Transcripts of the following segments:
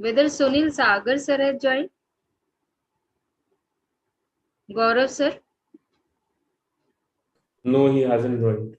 Whether Sunil Sagar sir has joined? Gaurav sir? No, he hasn't joined.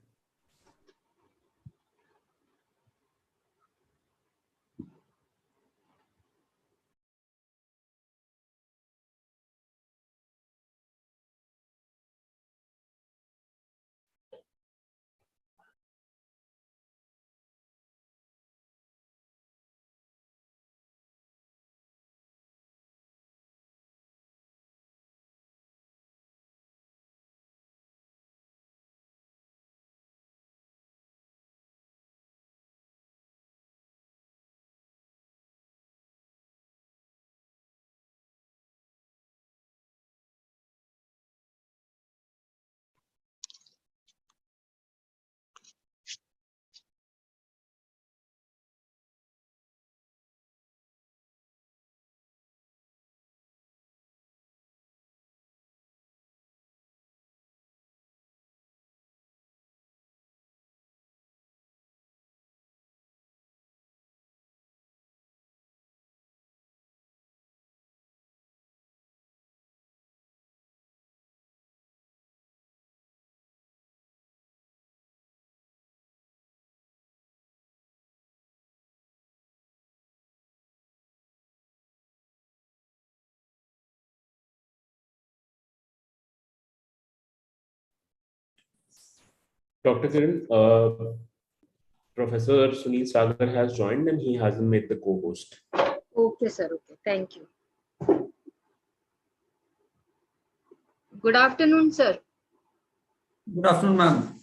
Dr. Kiran, Professor Sunil Sagar has joined and he hasn't made the co-host. Okay, sir. Okay. Thank you. Good afternoon, sir. Good afternoon, ma'am.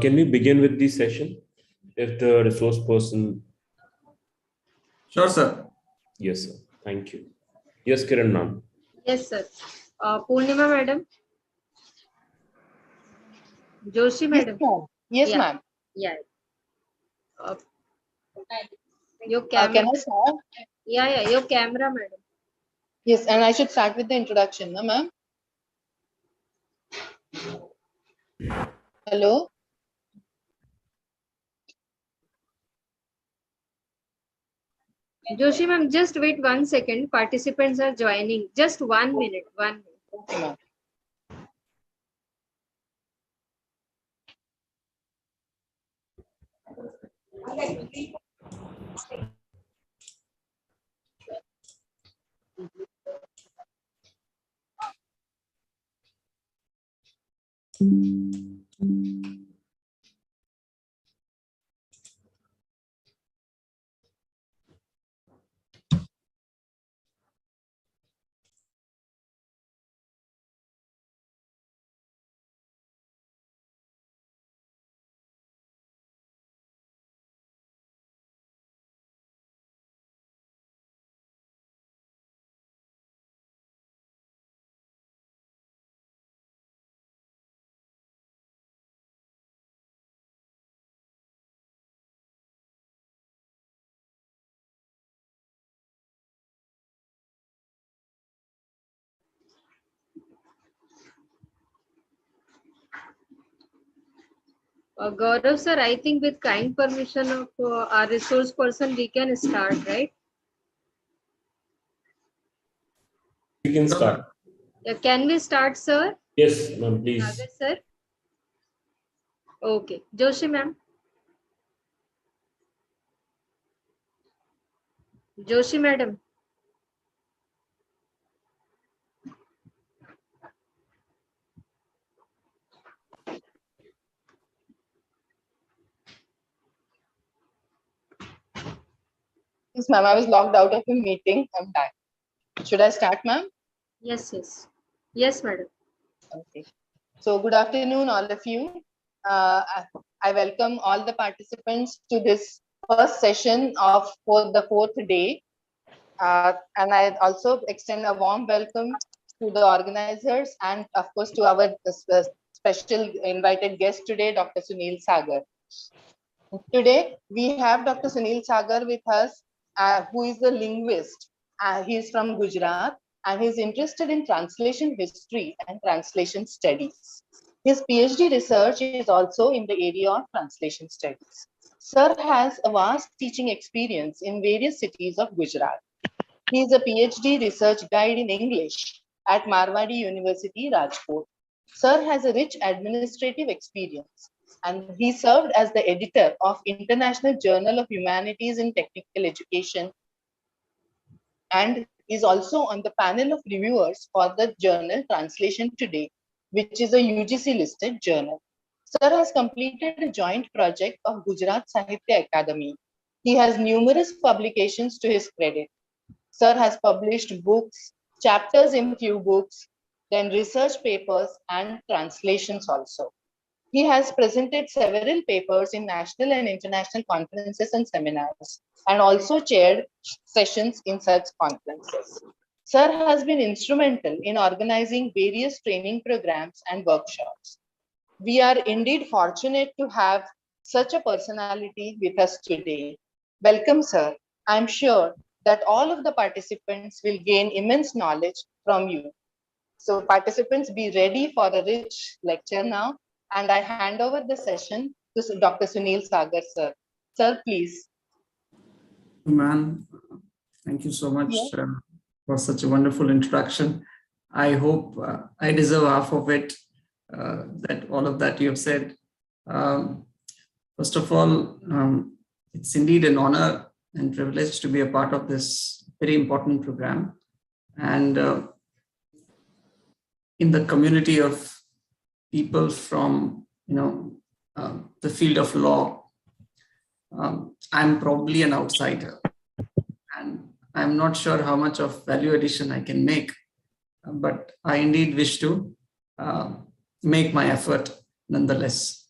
Can we begin with the session? If the resource person... Sure, sir. Yes, sir. Thank you. Yes, Kiran ma'am. Yes, sir. Purnima madam. Joshi madam. Yes, Yeah. ma'am. Yeah. Uh, your Can camera. I start? Yeah. Your camera, madam. Yes, and I should start with the introduction, no, ma'am? Hello? Joshi ma'am, just wait 1 second. Participants are joining. Just 1 minute. 1 minute. Okay, ma'am. Gaurav sir, I think with kind permission of our resource person, we can start, right? We can start. Can we start, sir? Yes, ma'am, please. Sagar sir. Okay. Joshi ma'am. Joshi madam. Yes, ma'am. I was logged out of a meeting. I'm back. Should I start, ma'am? Yes. Yes, madam. Okay. So, good afternoon, all of you. I welcome all the participants to this first session of the fourth day. And I also extend a warm welcome to the organizers and, of course, to our special invited guest today, Dr. Sunil Sagar. Today, we have Dr. Sunil Sagar with us, who is a linguist. He is from Gujarat and he is interested in translation history and translation studies. His PhD research is also in the area of translation studies. Sir has a vast teaching experience in various cities of Gujarat. He is a PhD research guide in English at Marwadi University, Rajkot. Sir has a rich administrative experience and he served as the editor of International Journal of Humanities in Technical Education and is also on the panel of reviewers for the journal Translation Today, which is a UGC listed journal. Sir has completed a joint project of Gujarat Sahitya Academy. He has numerous publications to his credit. Sir has published books, chapters in few books, then research papers and translations also. He has presented several papers in national and international conferences and seminars, and also chaired sessions in such conferences. Sir has been instrumental in organizing various training programs and workshops. We are indeed fortunate to have such a personality with us today. Welcome, sir. I'm sure that all of the participants will gain immense knowledge from you. So participants, be ready for a rich lecture now. And I hand over the session to Dr. Sunil Sagar, sir. Sir, please. Ma'am, thank you so much for such a wonderful introduction. I hope I deserve half of it, that all of that you have said. First of all, it's indeed an honor and privilege to be a part of this very important program. And in the community of people from, the field of law, I'm probably an outsider and I'm not sure how much of value addition I can make, but I indeed wish to make my effort nonetheless.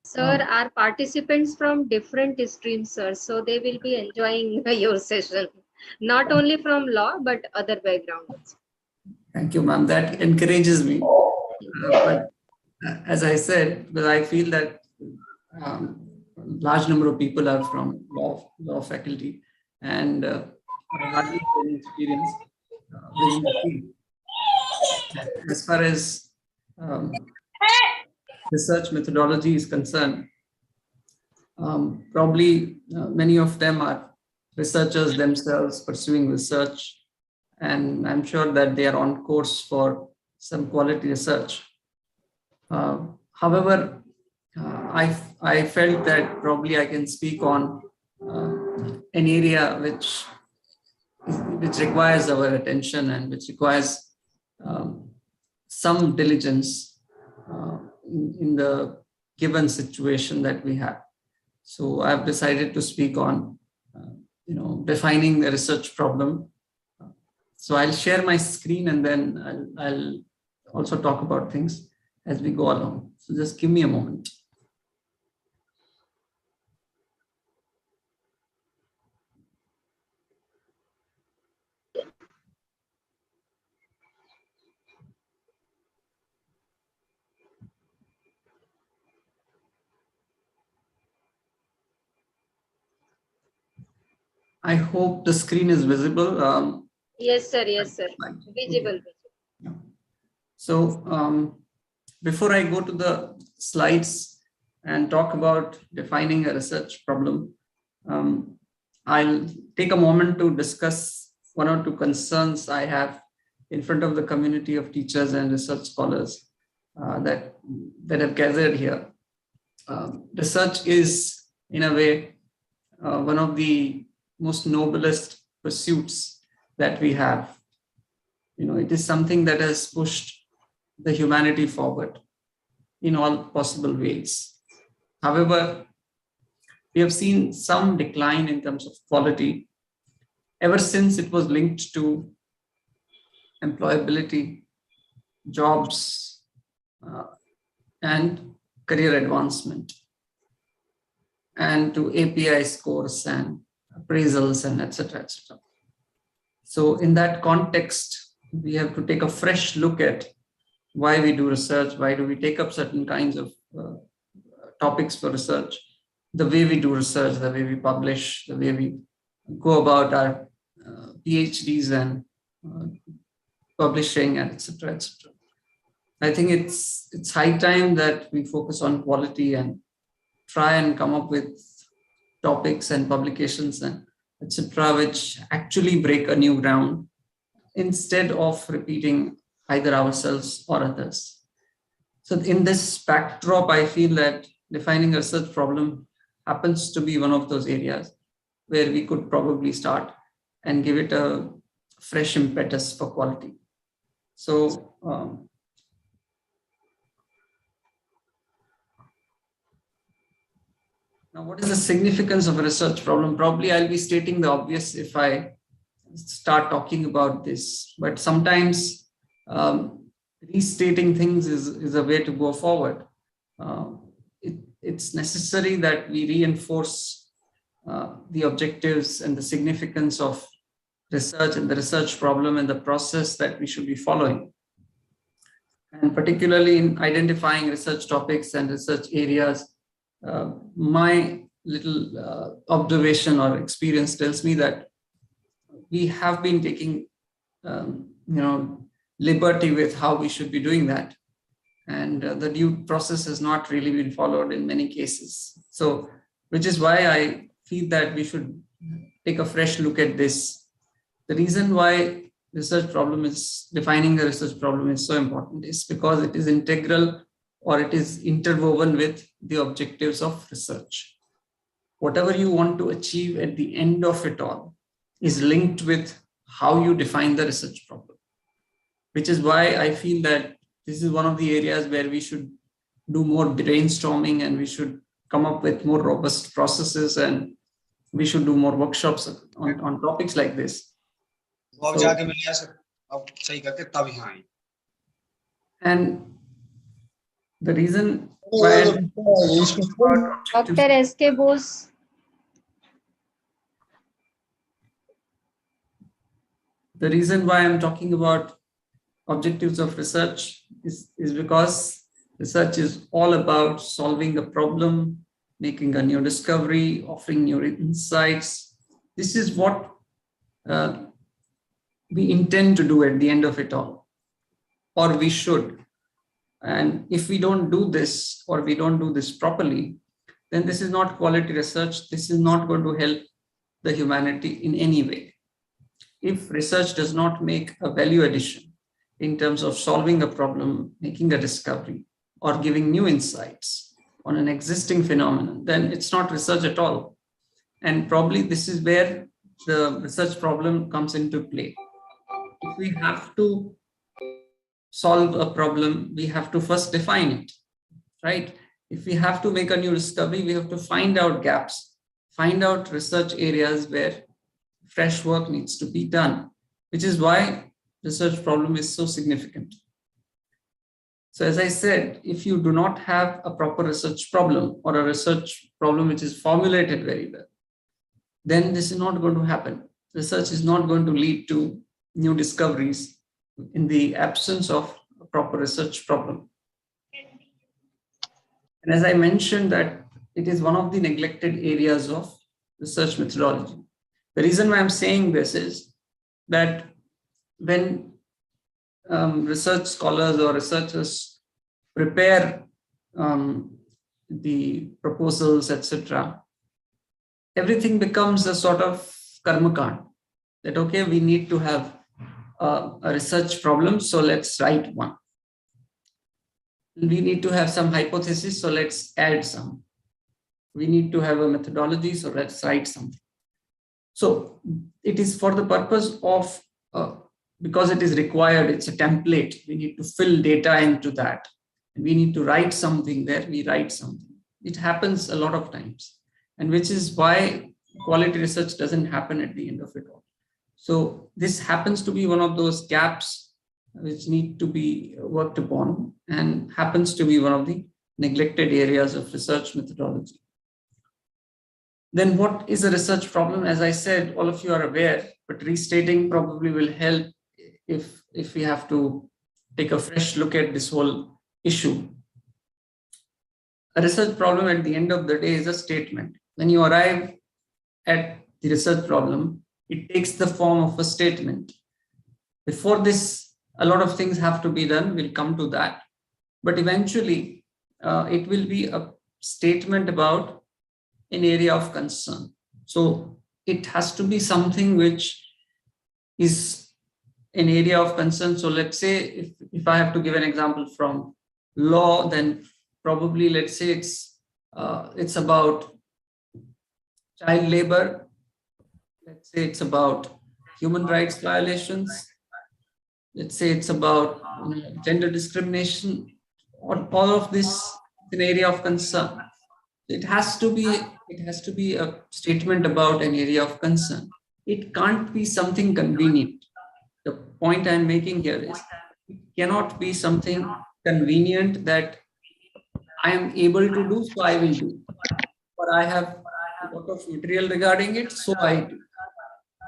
Sir, are participants from different streams, sir, so they will be enjoying your session. not only from law, but other backgrounds. Thank you, ma'am. That encourages me. But as I said, because I feel that large number of people are from law faculty, and I hardly have any experience within the field. As far as research methodology is concerned, probably many of them are researchers themselves pursuing research, and I'm sure that they are on course for some quality research. However, I felt that probably I can speak on an area which requires our attention and which requires some diligence in the given situation that we have. So I've decided to speak on, defining the research problem. So I'll share my screen and then I'll also talk about things as we go along. So just give me a moment. I hope the screen is visible. Yes, sir. Yes, sir. Visible. So before I go to the slides and talk about defining a research problem, I'll take a moment to discuss one or two concerns I have in front of the community of teachers and research scholars that have gathered here. Research is, in a way, one of the most noblest pursuits that we have. It is something that has pushed the humanity forward in all possible ways. However, we have seen some decline in terms of quality ever since it was linked to employability, jobs, and career advancement, and to API scores and appraisals and etc. etc. So in that context, we have to take a fresh look at why we do research, why do we take up certain kinds of topics for research, the way we do research, the way we publish, the way we go about our PhDs and publishing, and etc. etc. I think it's high time that we focus on quality and try and come up with topics and publications and etc., which actually break a new ground instead of repeating either ourselves or others. So in this backdrop, I feel that defining a research problem happens to be one of those areas where we could probably start and give it a fresh impetus for quality. So now, what is the significance of a research problem? Probably I'll be stating the obvious if I start talking about this, but sometimes restating things is a way to go forward. It's necessary that we reinforce the objectives and the significance of research and the research problem and the process that we should be following. And particularly in identifying research topics and research areas, my little observation or experience tells me that we have been taking, liberty with how we should be doing that. And the due process has not really been followed in many cases. So, which is why I feel that we should take a fresh look at this. The reason why defining a research problem is so important is because it is integral, or it is interwoven with the objectives of research. Whatever you want to achieve at the end of it all is linked with how you define the research problem, which is why I feel that this is one of the areas where we should do more brainstorming, and we should come up with more robust processes, and we should do more workshops on topics like this. And the reason why Dr. S.K. Bose. the reason why I'm talking about objectives of research is because research is all about solving a problem, making a new discovery, offering new insights. This is what we intend to do at the end of it all, or we should. And if we don't do this, or we don't do this properly, then this is not quality research. This is not going to help the humanity in any way. If research does not make a value addition in terms of solving a problem, making a discovery, or giving new insights on an existing phenomenon, then it's not research at all. And probably this is where the research problem comes into play. If we have to solve a problem, we have to first define it, right? If we have to make a new discovery, we have to find out gaps, find out research areas where fresh work needs to be done, which is why research problem is so significant. So as I said, if you do not have a proper research problem, or a research problem which is formulated very well, then this is not going to happen. Research is not going to lead to new discoveries in the absence of a proper research problem. And as I mentioned, that it is one of the neglected areas of research methodology. The reason why I'm saying this is that when research scholars or researchers prepare the proposals, etc., everything becomes a sort of karmakand, that, okay, we need to have a research problem, so let's write one. We need to have some hypothesis, so let's add some. We need to have a methodology, so let's write something. So it is for the purpose of, because it is required, it's a template. We need to fill data into that. And we need to write something there, we write something. It happens a lot of times, and which is why quality research doesn't happen at the end of it all. So this happens to be one of those gaps which need to be worked upon, and happens to be one of the neglected areas of research methodology. Then what is a research problem? As I said, all of you are aware, but restating probably will help if we have to take a fresh look at this whole issue. A research problem at the end of the day is a statement. When you arrive at the research problem, it takes the form of a statement. Before this, a lot of things have to be done. We'll come to that. But eventually, it will be a statement about an area of concern. So it has to be something which is an area of concern. So let's say if I have to give an example from law, then probably let's say it's about child labor. Let's say it's about human rights violations. Let's say it's about gender discrimination. All of this is an area of concern. It has to be a statement about an area of concern. It can't be something convenient. The point I'm making here is it cannot be something convenient that I am able to do, so I will do. Or I have a lot of material regarding it, so I do.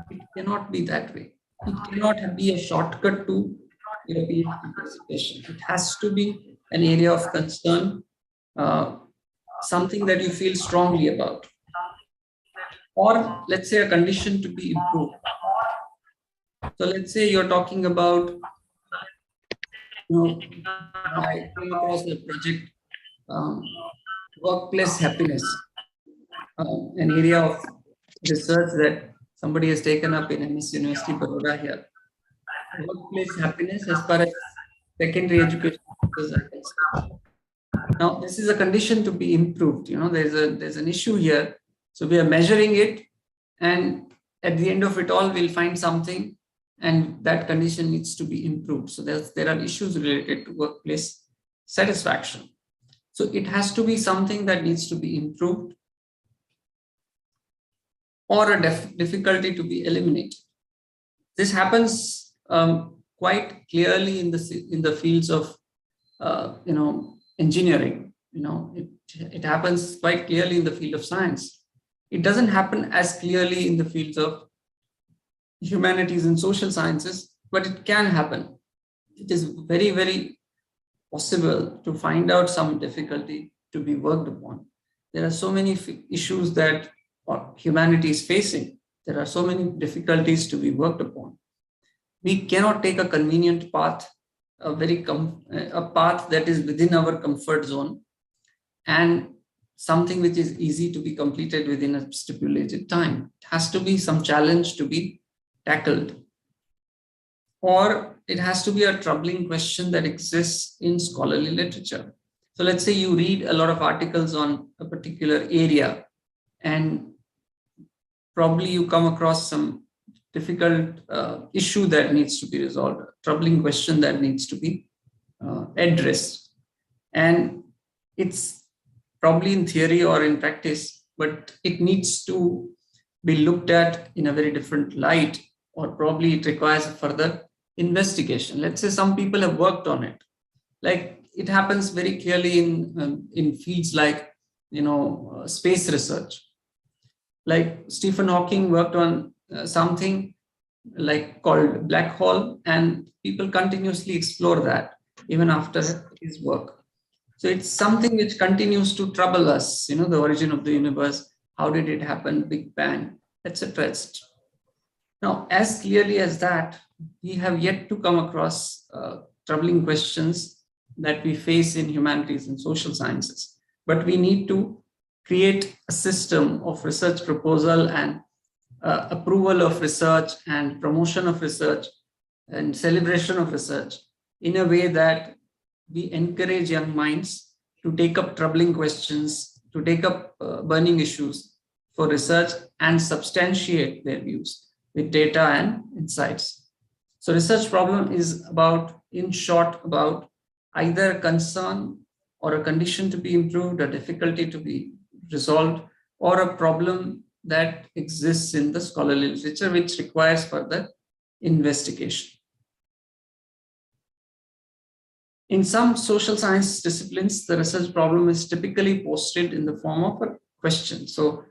It cannot be that way. It cannot be a shortcut to your PhD dissertation. It has to be an area of concern, something that you feel strongly about. Or let's say a condition to be improved. So let's say you're talking about, I came across a project, workplace happiness, an area of research that somebody has taken up in MS University Baroda here. Workplace happiness as far as secondary education is concerned. Now, this is a condition to be improved. There's an issue here. So we are measuring it, and at the end of it all, we'll find something, and that condition needs to be improved. So there are issues related to workplace satisfaction. So it has to be something that needs to be improved, or a difficulty to be eliminated. This happens quite clearly in the fields of engineering. It happens quite clearly in the field of science. It doesn't happen as clearly in the fields of humanities and social sciences, but it can happen. It is very, very possible to find out some difficulty to be worked upon. There are so many issues that humanity is facing. There are so many difficulties to be worked upon. We cannot take a convenient path, a path that is within our comfort zone and something which is easy to be completed within a stipulated time. It has to be some challenge to be tackled, or it has to be a troubling question that exists in scholarly literature. So let's say you read a lot of articles on a particular area and probably you come across some difficult issue that needs to be resolved, a troubling question that needs to be addressed. And it's probably in theory or in practice, but it needs to be looked at in a very different light, or probably it requires a further investigation. Let's say some people have worked on it. Like it happens very clearly in fields like, space research. Like Stephen Hawking worked on something like called black hole, and people continuously explore that even after his work. So it's something which continues to trouble us, the origin of the universe, how did it happen, Big Bang, etc. etc. Now, as clearly as that, we have yet to come across troubling questions that we face in humanities and social sciences. But we need to create a system of research proposal and approval of research and promotion of research and celebration of research in a way that we encourage young minds to take up troubling questions, to take up burning issues for research and substantiate their views with data and insights. So research problem is about, in short, about either a concern or a condition to be improved, a difficulty to be resolved, or a problem that exists in the scholarly literature which requires further investigation. In some social science disciplines, the research problem is typically posted in the form of a question. So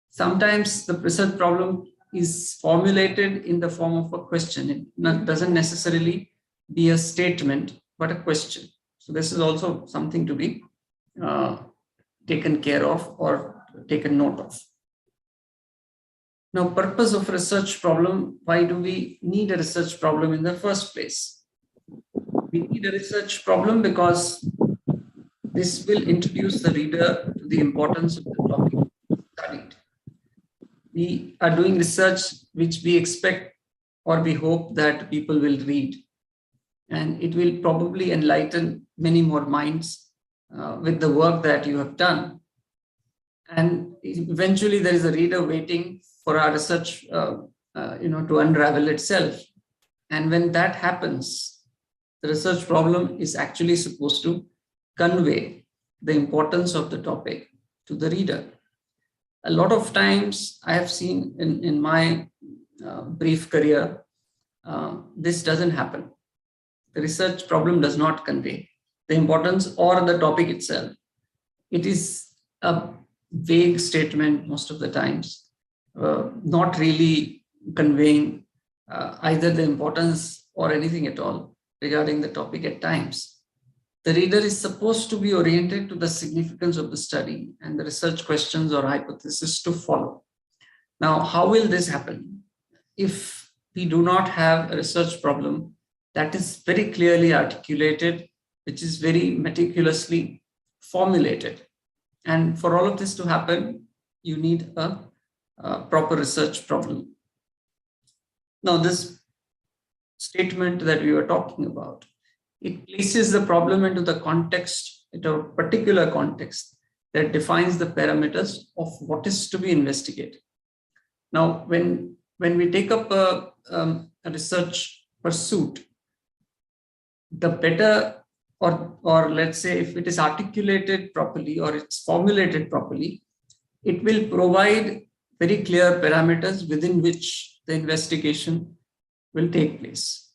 sometimes the research problem is formulated in the form of a question. It doesn't necessarily be a statement, but a question. So this is also something to be taken care of or taken note of. Now, purpose of research problem. Why do we need a research problem in the first place? We need a research problem because this will introduce the reader to the importance of the topic studied. We are doing research which we expect or we hope that people will read, and it will probably enlighten many more minds with the work that you have done. And eventually there is a reader waiting for our research to unravel itself. And when that happens, the research problem is actually supposed to convey the importance of the topic to the reader. A lot of times I have seen in my brief career, this doesn't happen. The research problem does not convey the importance or the topic itself. It is a vague statement most of the times, not really conveying either the importance or anything at all regarding the topic at times. The reader is supposed to be oriented to the significance of the study and the research questions or hypothesis to follow. Now, how will this happen? If we do not have a research problem that is very clearly articulated, which is very meticulously formulated. And for all of this to happen, you need a proper research problem. Now, this statement that we were talking about, it places the problem into the context, into a particular context that defines the parameters of what is to be investigated. Now, when we take up a research pursuit, the better, or let's say if it is articulated properly or it's formulated properly, it will provide very clear parameters within which the investigation will take place.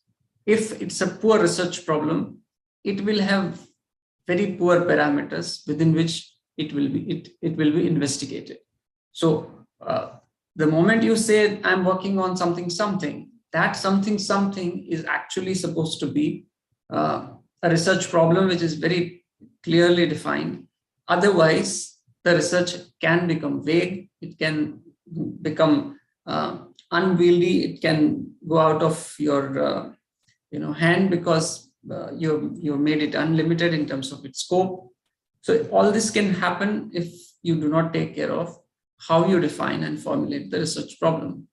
If it's a poor research problem, it will have very poor parameters within which it will be investigated. So The moment you say, I'm working on something, that something is actually supposed to be a research problem, which is very clearly defined. Otherwise, the research can become vague. It can become unwieldy. It can go out of your hand because you've made it unlimited in terms of its scope. So all this can happen if you do not take care of how you define and formulate the research problem.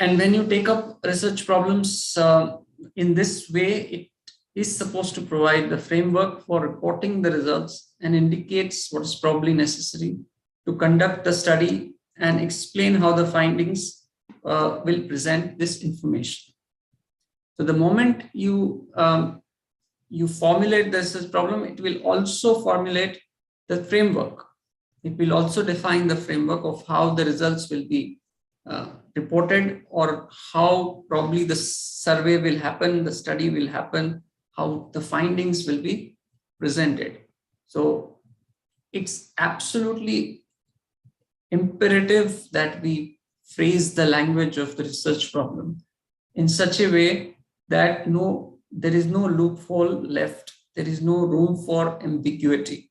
And when you take up research problems in this way, it is supposed to provide the framework for reporting the results and indicates what is probably necessary to conduct the study and explain how the findings will present this information. So the moment you formulate the research problem, it will also formulate the framework. It will also define the framework of how the results will be reported, or how probably the survey will happen, the study will happen, how the findings will be presented. So it's absolutely imperative that we phrase the language of the research problem in such a way that there is no loophole left. There is no room for ambiguity.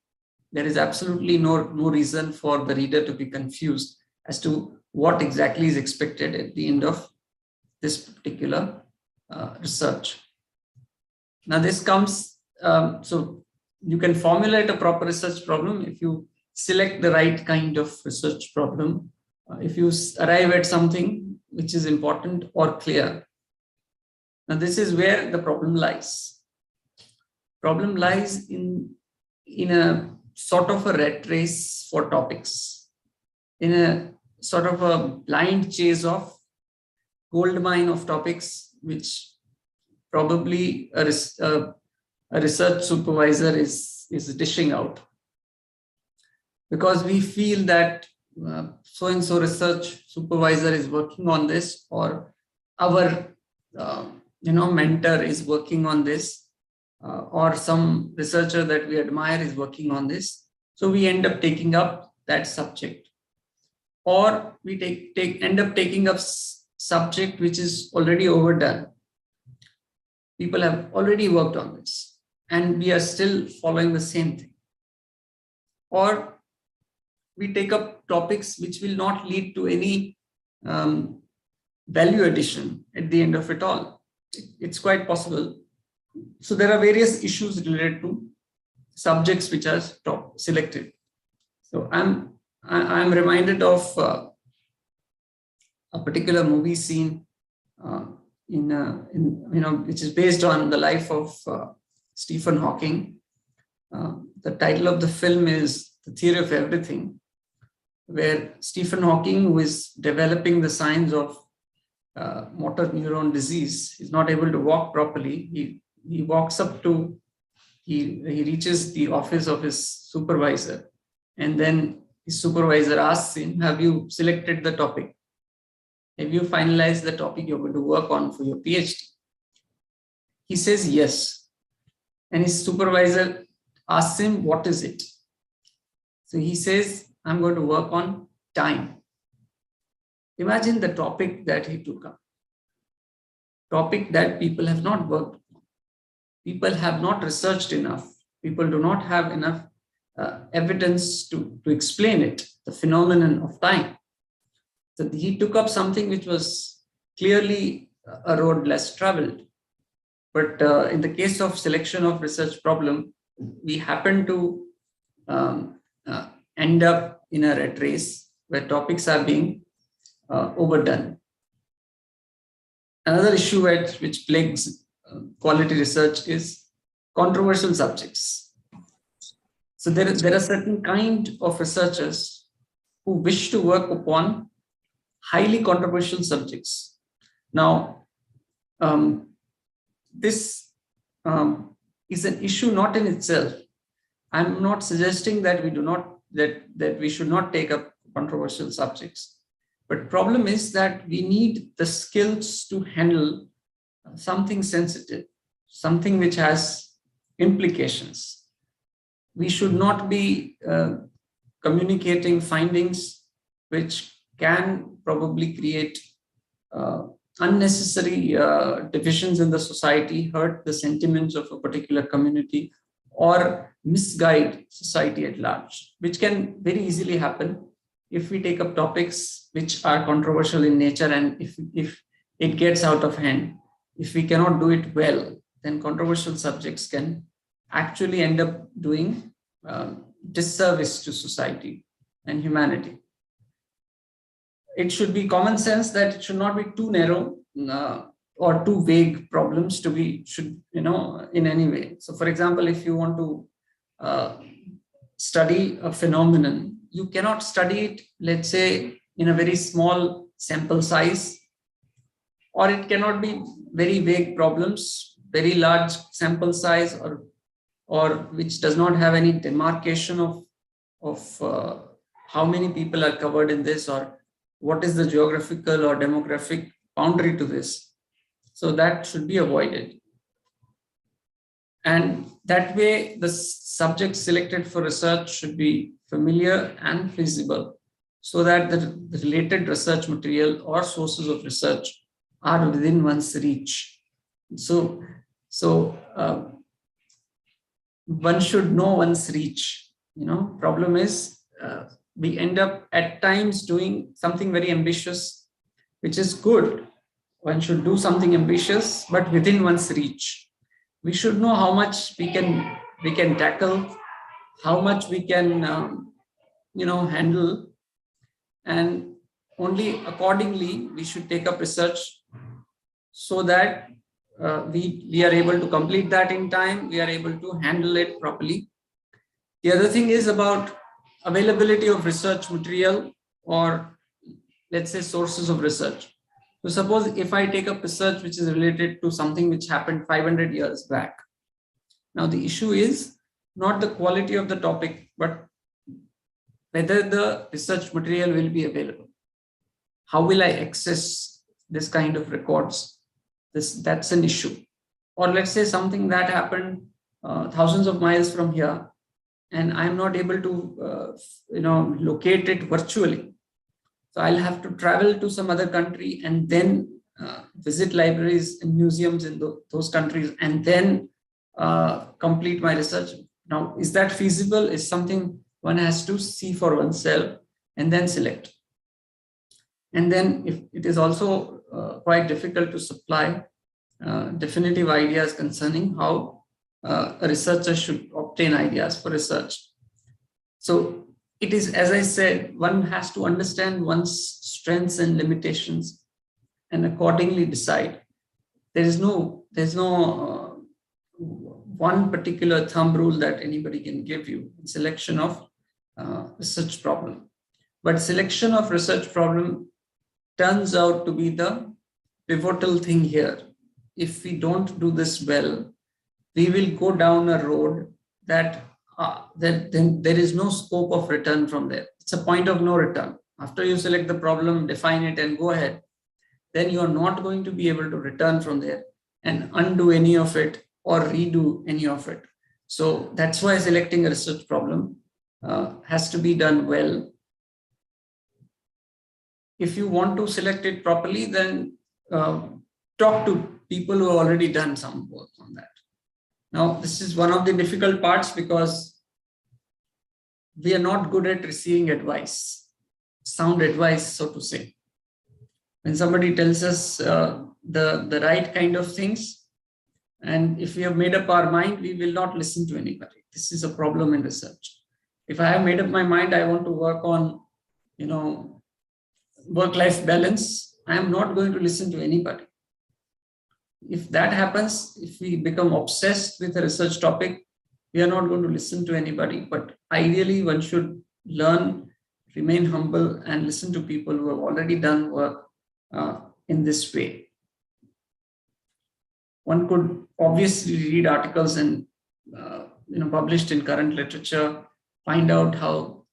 There is absolutely no reason for the reader to be confused as to what exactly is expected at the end of this particular research. Now this comes, so you can formulate a proper research problem if you select the right kind of research problem, if you arrive at something which is important or clear. Now this is where the problem lies. Problem lies in a sort of a rat race for topics, in a sort of a blind chase of gold mine of topics, which probably a research supervisor is dishing out. Because we feel that so-and-so research supervisor is working on this, or our mentor is working on this, or some researcher that we admire is working on this. So we end up taking up that subject, or we end up taking up subject which is already overdone. People have already worked on this and we are still following the same thing. Or we take up topics which will not lead to any value addition at the end of it all. It's quite possible. So there are various issues related to subjects which are selected. So I'm reminded of a particular movie scene which is based on the life of Stephen Hawking. The title of the film is The Theory of Everything, where Stephen Hawking, who is developing the science of motor neuron disease, is not able to walk properly. He walks up to, he reaches the office of his supervisor, and then his supervisor asks him, have you selected the topic? Have you finalized the topic you're going to work on for your PhD? He says yes. And his supervisor asks him, what is it? So he says, I'm going to work on time. Imagine the topic that he took up. Topic that people have not worked on. People have not researched enough. People do not have enough evidence to explain it, the phenomenon of time. So he took up something which was clearly a road less traveled. But in the case of selection of research problem, we happen to end up in a rat race where topics are being overdone. Another issue which plagues quality research is controversial subjects. So there are certain kind of researchers who wish to work upon highly controversial subjects. Now, this is an issue not in itself. I'm not suggesting that we should not take up controversial subjects. But problem is that we need the skills to handle something sensitive, something which has implications. We should not be communicating findings which can probably create unnecessary divisions in the society, hurt the sentiments of a particular community, or misguide society at large, which can very easily happen if we take up topics which are controversial in nature, and if it gets out of hand. If we cannot do it well, then controversial subjects can actually end up doing disservice to society and humanity. It should be common sense that it should not be too narrow or too vague problems to be, in any way. So for example, if you want to study a phenomenon, you cannot study it, let's say, in a very small sample size, or it cannot be very vague problems, very large sample size, or which does not have any demarcation of how many people are covered in this, or what is the geographical or demographic boundary to this. So that should be avoided. And that way, the subject selected for research should be familiar and feasible, so that the related research material or sources of research are within one's reach. So one should know one's reach. Problem is we end up at times doing something very ambitious, which is good. One should do something ambitious, but within one's reach. We should know how much we can tackle, how much we can handle, and only accordingly we should take up research, so that we are able to complete that in time, we are able to handle it properly. The other thing is about availability of research material, or let's say sources of research. So suppose if I take up research which is related to something which happened 500 years back. Now the issue is not the quality of the topic, but whether the research material will be available. How will I access this kind of records? That's an issue. Or let's say something that happened thousands of miles from here, and I'm not able to locate it virtually. So I'll have to travel to some other country and then visit libraries and museums in those countries, and then complete my research. Now, is that feasible? Is something one has to see for oneself and then select. And then if it is also quite difficult to supply definitive ideas concerning how a researcher should obtain ideas for research. So it is, as I said, one has to understand one's strengths and limitations and accordingly decide. There's no one particular thumb rule that anybody can give you in selection of research problem. But selection of research problem turns out to be the pivotal thing here. If we don't do this well, we will go down a road that then there is no scope of return from there. It's a point of no return. After you select the problem, define it and go ahead, then you are not going to be able to return from there and undo any of it or redo any of it. So that's why selecting a research problem has to be done well. If you want to select it properly, then talk to people who have already done some work on that. Now, this is one of the difficult parts because we are not good at receiving advice, sound advice, so to say. When somebody tells us the right kind of things, and if we have made up our mind, we will not listen to anybody. This is a problem in research. If I have made up my mind, I want to work on, work-life balance, I am not going to listen to anybody. If that happens, if we become obsessed with a research topic, we are not going to listen to anybody. But ideally, one should learn, remain humble, and listen to people who have already done work in this way. One could obviously read articles and published in current literature, find out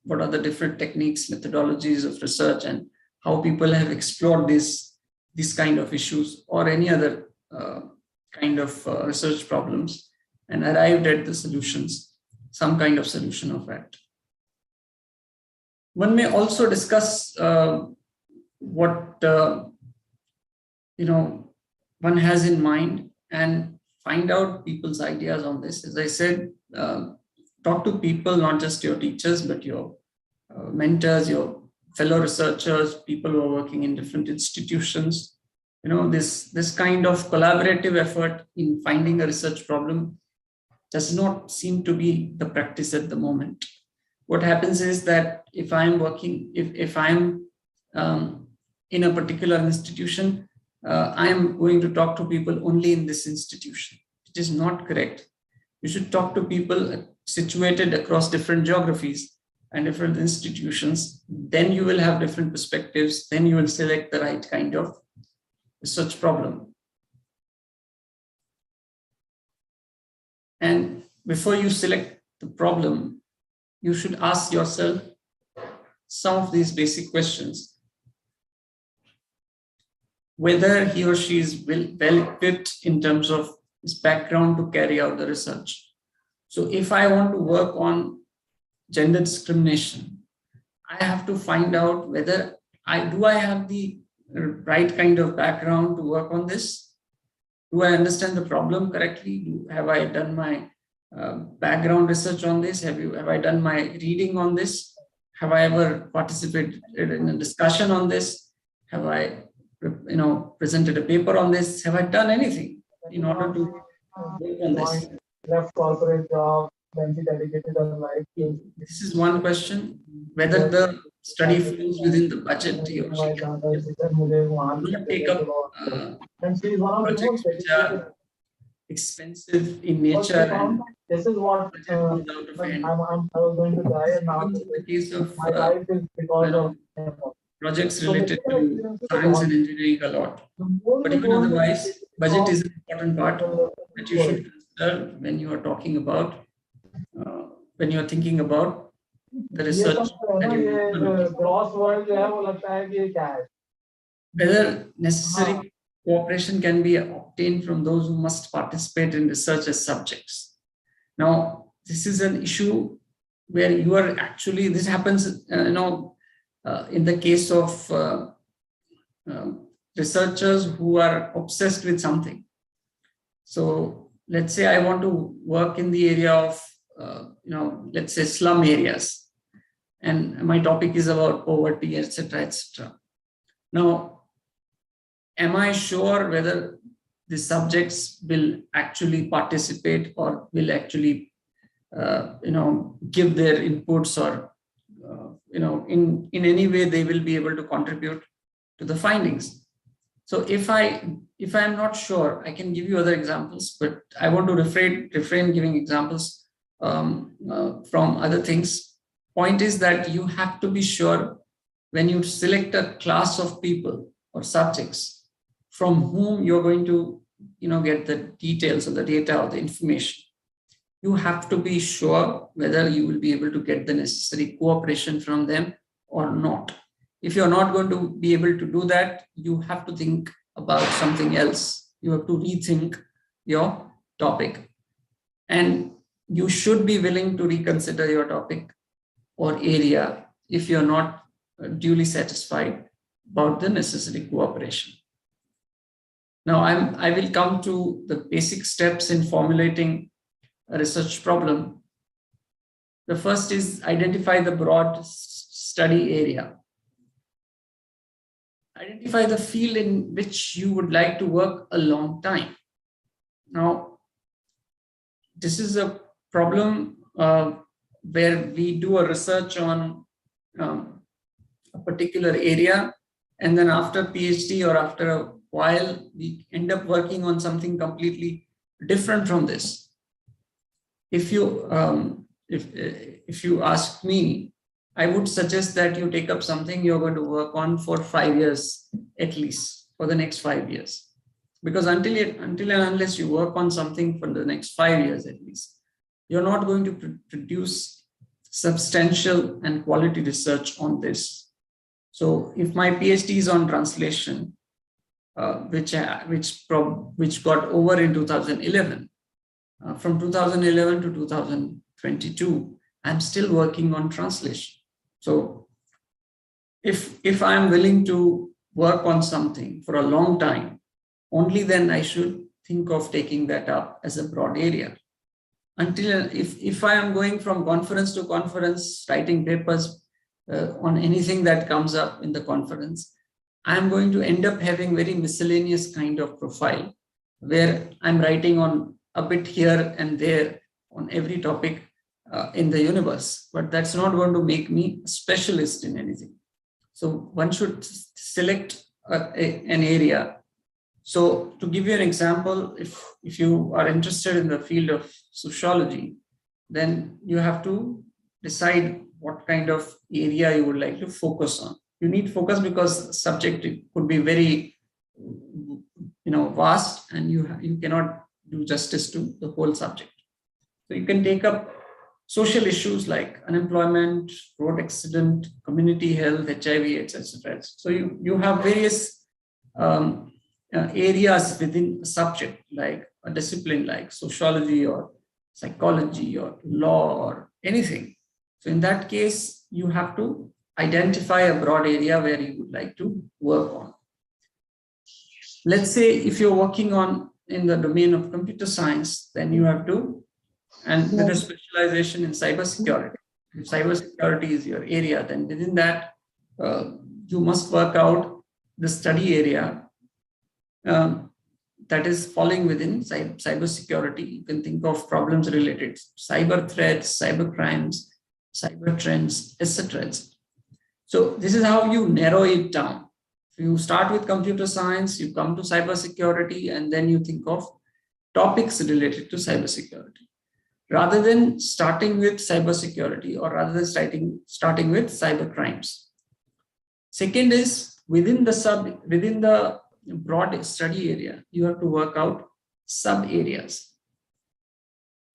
what are the different techniques, methodologies of research, and how people have explored these kind of issues or any other kind of research problems and arrived at the solutions, some kind of solution of that. One may also discuss what one has in mind and find out people's ideas on this. As I said, talk to people, not just your teachers, but your mentors, your fellow researchers, people who are working in different institutions. This kind of collaborative effort in finding a research problem does not seem to be the practice at the moment. What happens is that if I'm working, if I'm in a particular institution, I am going to talk to people only in this institution. It is not correct. You should talk to people situated across different geographies and different institutions. Then you will have different perspectives. Then you will select the right kind of research problem. And before you select the problem, you should ask yourself some of these basic questions. Whether he or she is well equipped in terms of his background to carry out the research. So if I want to work on gender discrimination, I have to find out whether I have the right kind of background to work on this. Do I understand the problem correctly? Have I done my background research on this? Have I done my reading on this? Have I ever participated in a discussion on this? Have I presented a paper on this? Have I done anything in order to work on this? Left corporate job, then she dedicated her life to. This is one question. Whether the study falls within the budget he or she can. Do not take up projects which are expensive in nature and this is what I was going to die, and now in the case of my life is because of him. projects related to science and engineering a lot. But even otherwise, budget is an important part that you should consider when you are talking about, when you are thinking about the research that you want. Gross world जो है वो लगता है कि ये क्या है? Whether necessary cooperation can be obtained from those who must participate in research as subjects. Now, this is an issue where you are actually, this happens, in the case of researchers who are obsessed with something. So let's say I want to work in the area of, let's say slum areas, and my topic is about poverty, etc., etc. Now, am I sure whether the subjects will actually participate or will actually, give their inputs, or in any way they will be able to contribute to the findings? So if I'm not sure, I can give you other examples, but I want to refrain giving examples from other things. Point is that you have to be sure when you select a class of people or subjects from whom you're going to get the details or the data or the information. You have to be sure whether you will be able to get the necessary cooperation from them or not. If you're not going to be able to do that, you have to think about something else. You have to rethink your topic. And you should be willing to reconsider your topic or area if you're not duly satisfied about the necessary cooperation. Now, I will come to the basic steps in formulating a research problem. The first is identify the broad study area. Identify the field in which you would like to work a long time. Now, this is a problem where we do a research on a particular area, and then after PhD or after a while, we end up working on something completely different from this. If you ask me, I would suggest that you take up something you're going to work on for 5 years, at least for the next 5 years. Because until and unless you work on something for the next 5 years at least, you're not going to produce substantial and quality research on this. So if my PhD is on translation, which got over in 2011, from 2011 to 2022, I'm still working on translation. So if I'm willing to work on something for a long time, only then I should think of taking that up as a broad area. Until if I am going from conference to conference, writing papers on anything that comes up in the conference, I'm going to end up having very miscellaneous kind of profile where I'm writing on a bit here and there on every topic in the universe, but that's not going to make me a specialist in anything. So one should select an area. So to give you an example, if you are interested in the field of sociology, then you have to decide what kind of area you would like to focus on. You need focus because the subject could be very vast, and you cannot do justice to the whole subject. So you can take up social issues like unemployment, road accident, community health, HIV, etc. So you have various areas within a subject, like a discipline like sociology or psychology or law or anything. So in that case, you have to identify a broad area where you would like to work on. Let's say if you're working on in the domain of computer science, then you have to, and with a specialization in cybersecurity. If cybersecurity is your area, then within that, you must work out the study area that is falling within cybersecurity. You can think of problems related to cyber threats, cyber crimes, cyber trends, etc. So this is how you narrow it down. So you start with computer science, you come to cybersecurity, and then you think of topics related to cybersecurity. Rather than starting with cybersecurity, or rather than starting with cyber crimes. Second is within the broad study area, you have to work out sub areas.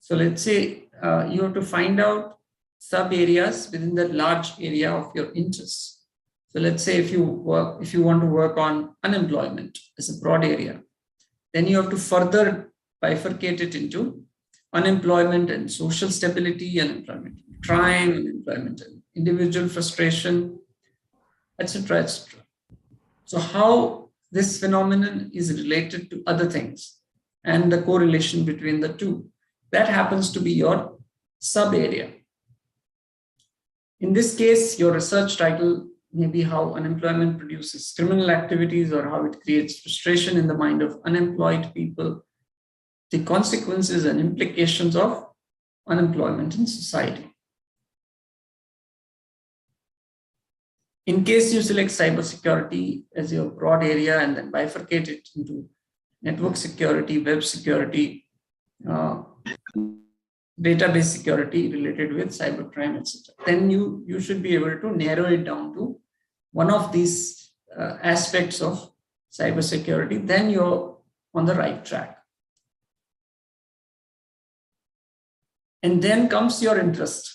So let's say you have to find out sub areas within the large area of your interests. So let's say if you want to work on unemployment as a broad area, then you have to further bifurcate it into unemployment and social stability, unemployment and crime, unemployment and individual frustration, etc., etc. So how this phenomenon is related to other things and the correlation between the two, that happens to be your sub area. In this case, your research title may be how unemployment produces criminal activities, or how it creates frustration in the mind of unemployed people, the consequences and implications of unemployment in society. In case you select cybersecurity as your broad area and then bifurcate it into network security, web security, database security related with cybercrime, etc., then you should be able to narrow it down to one of these aspects of cybersecurity. Then you're on the right track. And then comes your interest.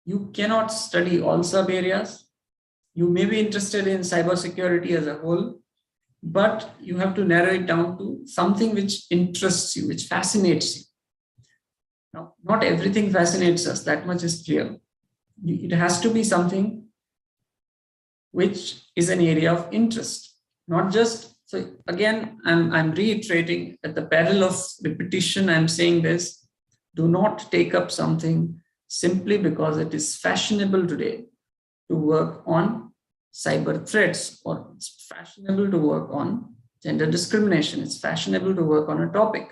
You cannot study all sub areas. You may be interested in cybersecurity as a whole, but you have to narrow it down to something which interests you, which fascinates you. Now, not everything fascinates us, that much is clear. It has to be something which is an area of interest, not just, so again, I'm reiterating at the peril of repetition, I'm saying this, do not take up something simply because it is fashionable today to work on cyber threats, or it's fashionable to work on gender discrimination. It's fashionable to work on a topic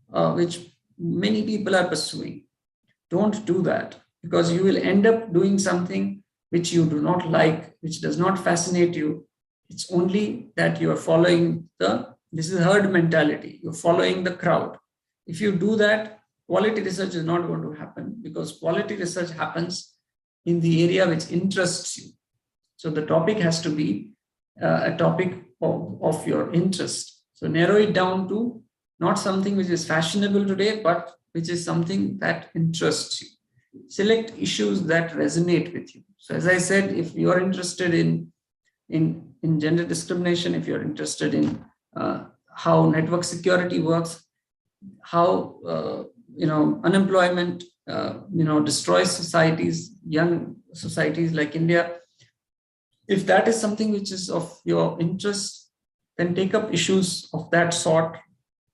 which many people are pursuing. Don't do that, because you will end up doing something which you do not like, which does not fascinate you. It's only that you are following this is herd mentality. You're following the crowd. If you do that, quality research is not going to happen, because quality research happens in the area which interests you. So the topic has to be a topic of your interest. So narrow it down to not something which is fashionable today, but which is something that interests you. Select issues that resonate with you. So as I said, if you're interested in gender discrimination, if you're interested in how network security works, how unemployment destroys societies, young societies like India, if that is something which is of your interest, then take up issues of that sort,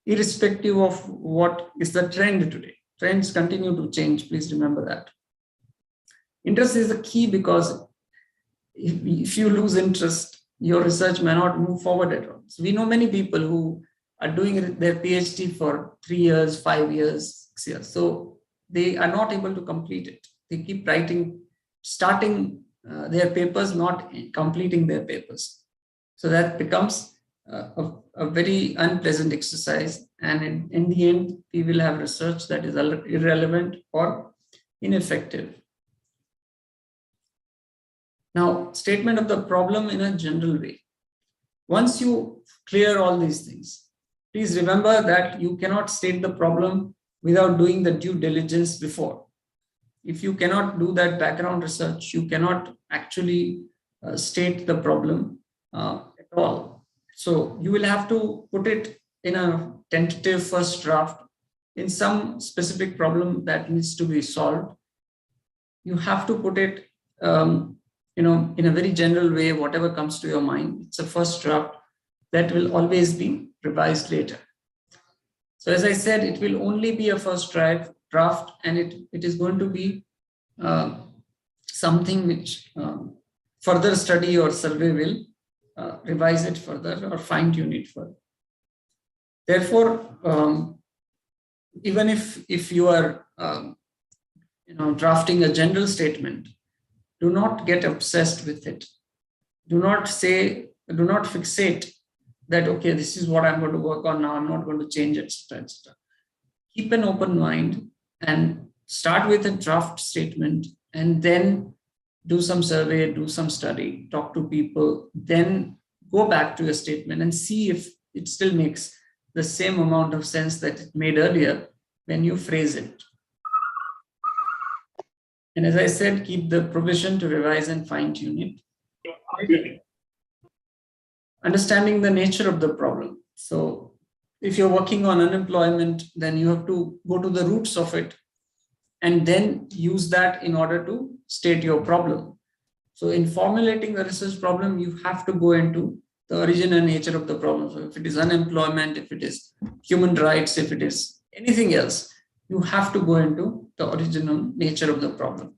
irrespective of what is the trend today. Trends continue to change, please remember that. Interest is the key, because if you lose interest, your research may not move forward at all. So we know many people who are doing their PhD for 3 years, 5 years, 6 years. So they are not able to complete it. They keep writing, starting their papers, not completing their papers. So that becomes a very unpleasant exercise. And in the end, we will have research that is irrelevant or ineffective. Now, statement of the problem in a general way. Once you clear all these things, please remember that you cannot state the problem without doing the due diligence before. If you cannot do that background research, you cannot actually state the problem at all. So you will have to put it in a tentative first draft in some specific problem that needs to be solved. You have to put it in a very general way, whatever comes to your mind. It's a first draft that will always be revised later. So as I said, it will only be a first draft, and it is going to be something which further study or survey will revise it further or fine tune it further. Therefore, even if you are drafting a general statement, do not get obsessed with it. Do not fixate that, okay, this is what I'm going to work on now, I'm not going to change it, etc., etc. Keep an open mind and start with a draft statement, and then do some survey, do some study, talk to people, then go back to your statement and see if it still makes the same amount of sense that it made earlier when you phrase it. And as I said, keep the provision to revise and fine tune it. Understanding the nature of the problem. So if you're working on unemployment, then you have to go to the roots of it and then use that in order to state your problem. So in formulating the research problem, you have to go into the origin and nature of the problem. So if it is unemployment, if it is human rights, if it is anything else, you have to go into the original nature of the problem.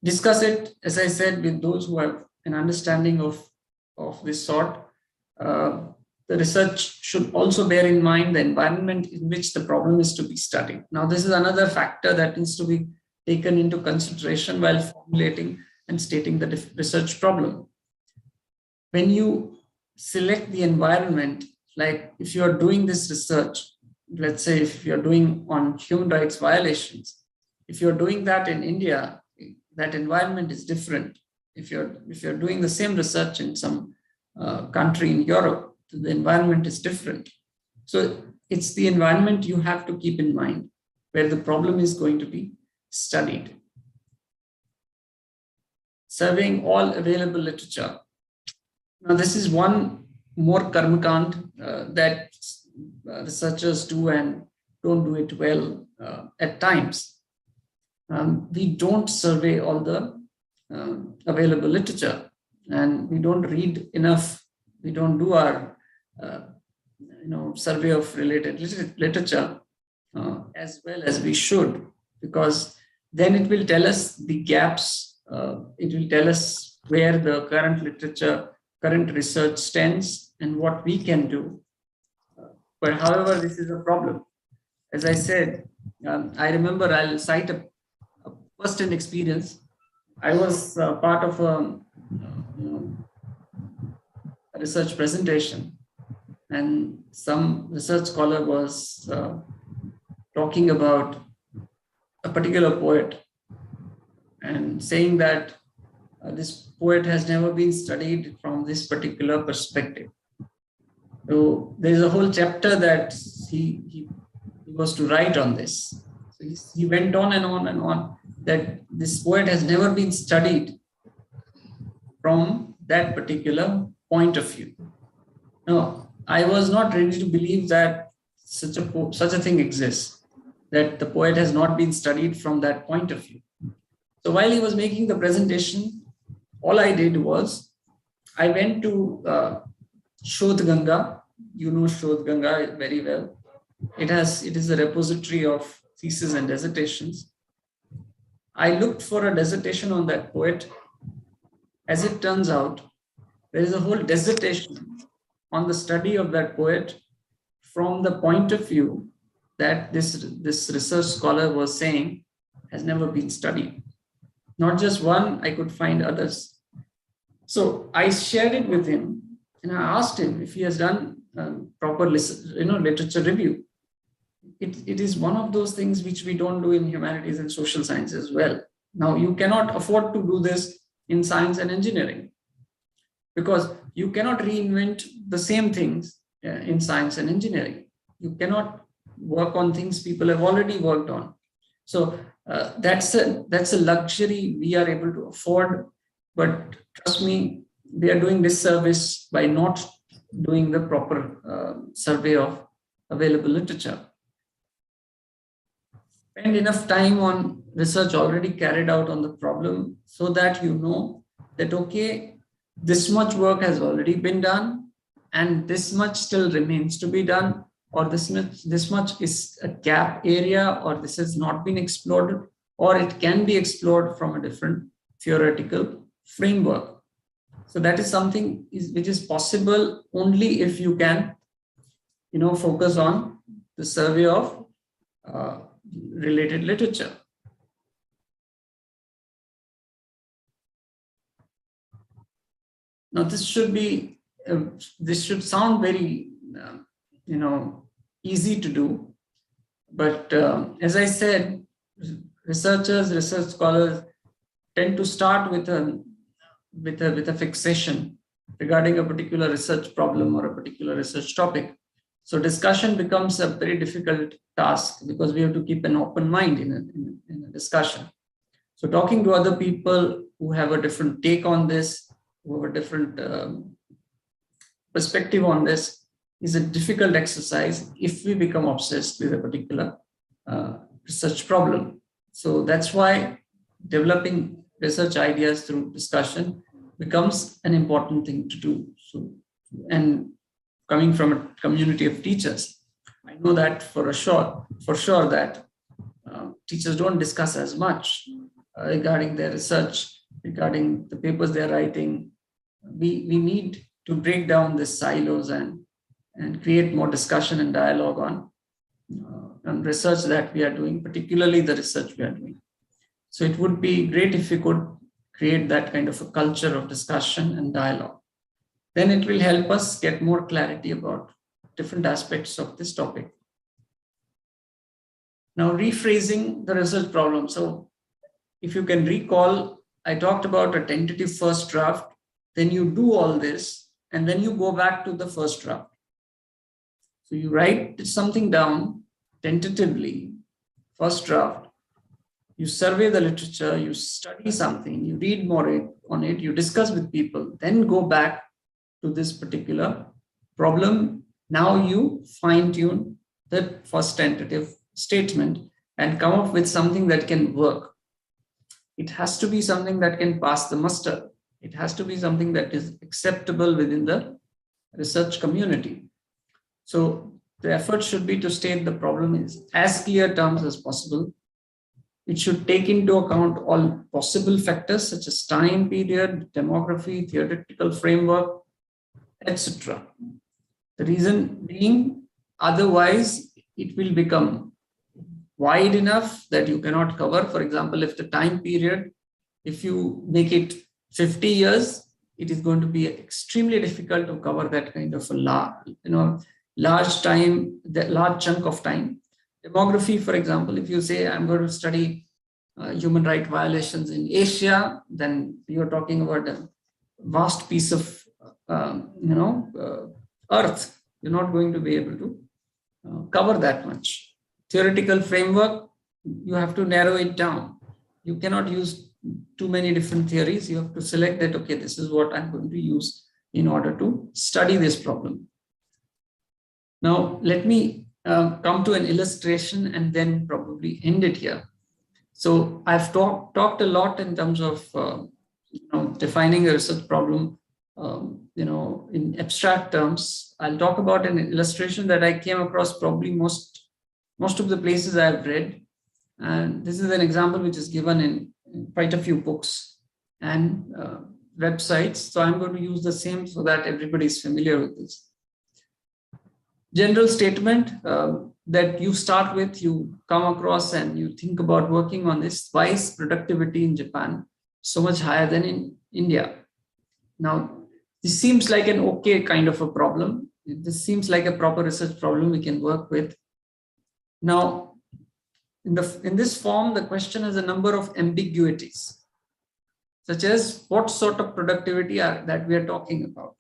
Discuss it, as I said, with those who have an understanding of this sort. The research should also bear in mind the environment in which the problem is to be studied. Now, this is another factor that needs to be taken into consideration while formulating and stating the research problem. When you select the environment, like if you are doing this research, let's say if you're doing on human rights violations, if you're doing that in India, that environment is different. If you're doing the same research in some country in Europe, the environment is different. So it's the environment you have to keep in mind where the problem is going to be studied. Surveying all available literature. Now, this is one more karmakand that researchers do and don't do it well at times. We don't survey all the available literature, and we don't read enough. We don't do our survey of related literature as well as we should, because then it will tell us the gaps. It will tell us where the current research stands and what we can do. But however, this is a problem. As I said, I remember, I'll cite a first-hand experience. I was part of a research presentation, and some research scholar was talking about a particular poet and saying that this poet has never been studied from this particular perspective. So there's a whole chapter that he was to write on this. So he went on and on and on that this poet has never been studied from that particular point of view. Now, I was not ready to believe that such a thing exists, that the poet has not been studied from that point of view. So while he was making the presentation, all I did was I went to Shodh Ganga. You know Shodh Ganga very well. It is a repository of theses and dissertations. I looked for a dissertation on that poet. As it turns out, there is a whole dissertation on the study of that poet from the point of view that this research scholar was saying has never been studied. Not just one, I could find others. So I shared it with him and I asked him if he has done proper literature review. It is one of those things which we don't do in humanities and social sciences as well. Now, you cannot afford to do this in science and engineering because you cannot reinvent the same things in science and engineering. You cannot work on things people have already worked on. So that's a luxury we are able to afford. But trust me, we are doing disservice by not doing the proper survey of available literature. Spend enough time on research already carried out on the problem so that you know that, okay, this much work has already been done and this much still remains to be done, or this much is a gap area, or this has not been explored, or it can be explored from a different theoretical framework. So that is something which is possible only if you can, focus on the survey of related literature. Now, this should sound very, easy to do, but as I said, research scholars tend to start with a fixation regarding a particular research problem or a particular research topic. So discussion becomes a very difficult task because we have to keep an open mind in a discussion. So talking to other people who have a different take on this, who have a different perspective on this, is a difficult exercise if we become obsessed with a particular research problem. So that's why developing research ideas through discussion becomes an important thing to do. So, and coming from a community of teachers, I know that for sure that teachers don't discuss as much regarding their research, regarding the papers they're writing. We need to break down the silos and create more discussion and dialogue on research that we are doing, particularly the research we are doing. So it would be great if we could create that kind of a culture of discussion and dialogue. Then it will help us get more clarity about different aspects of this topic. Now, rephrasing the research problem. So if you can recall, I talked about a tentative first draft, then you do all this, and then you go back to the first draft. So you write something down tentatively, first draft, you survey the literature, you study something, you read more on it, you discuss with people, then go back to this particular problem. Now you fine-tune the first tentative statement and come up with something that can work. It has to be something that can pass the muster. It has to be something that is acceptable within the research community. So the effort should be to state the problem in as clear terms as possible. It should take into account all possible factors such as time period, demography, theoretical framework, etc. The reason being, otherwise it will become wide enough that you cannot cover. For example, if the time period, if you make it 50 years, it is going to be extremely difficult to cover that kind of a large chunk of time. Demography, for example, if you say I'm going to study human rights violations in Asia, then you're talking about a vast piece of earth. You're not going to be able to cover that much. Theoretical framework, you have to narrow it down. You cannot use too many different theories. You have to select that, okay, this is what I'm going to use in order to study this problem. Now, let me come to an illustration and then probably end it here. So I've talked a lot in terms of defining a research problem, in abstract terms, I'll talk about an illustration that I came across probably most of the places I've read. And this is an example which is given in quite a few books and websites. So I'm going to use the same so that everybody is familiar with this. General statement that you start with, you come across and you think about working on this. Why is productivity in Japan so much higher than in India? Now, this seems like an okay kind of a problem. This seems like a proper research problem we can work with. Now, in this form, the question has a number of ambiguities, such as what sort of productivity that we are talking about.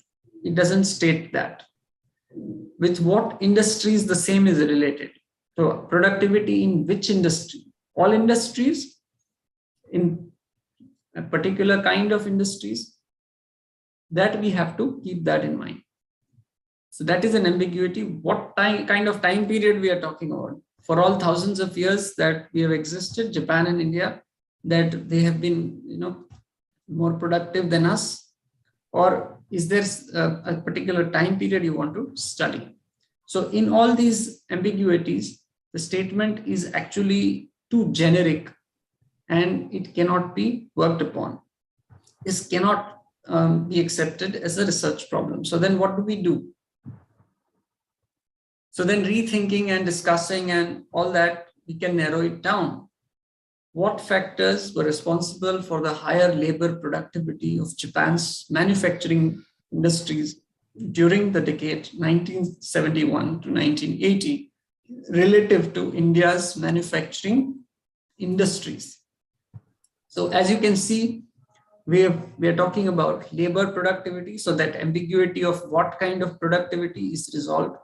It doesn't state that. With what industries the same is related. So productivity in which industry? All industries? In a particular kind of industries? That we have to keep that in mind. So that is an ambiguity. What kind of time period we are talking about? For all thousands of years that we have existed, Japan and India, that they have been, more productive than us? Or is there a particular time period you want to study? So in all these ambiguities, the statement is actually too generic and it cannot be worked upon. This cannot be accepted as a research problem. So then what do we do? So then rethinking and discussing and all that, we can narrow it down. What factors were responsible for the higher labor productivity of Japan's manufacturing industries during the decade 1971 to 1980 relative to India's manufacturing industries? So as you can see, we are talking about labor productivity, so that ambiguity of what kind of productivity is resolved.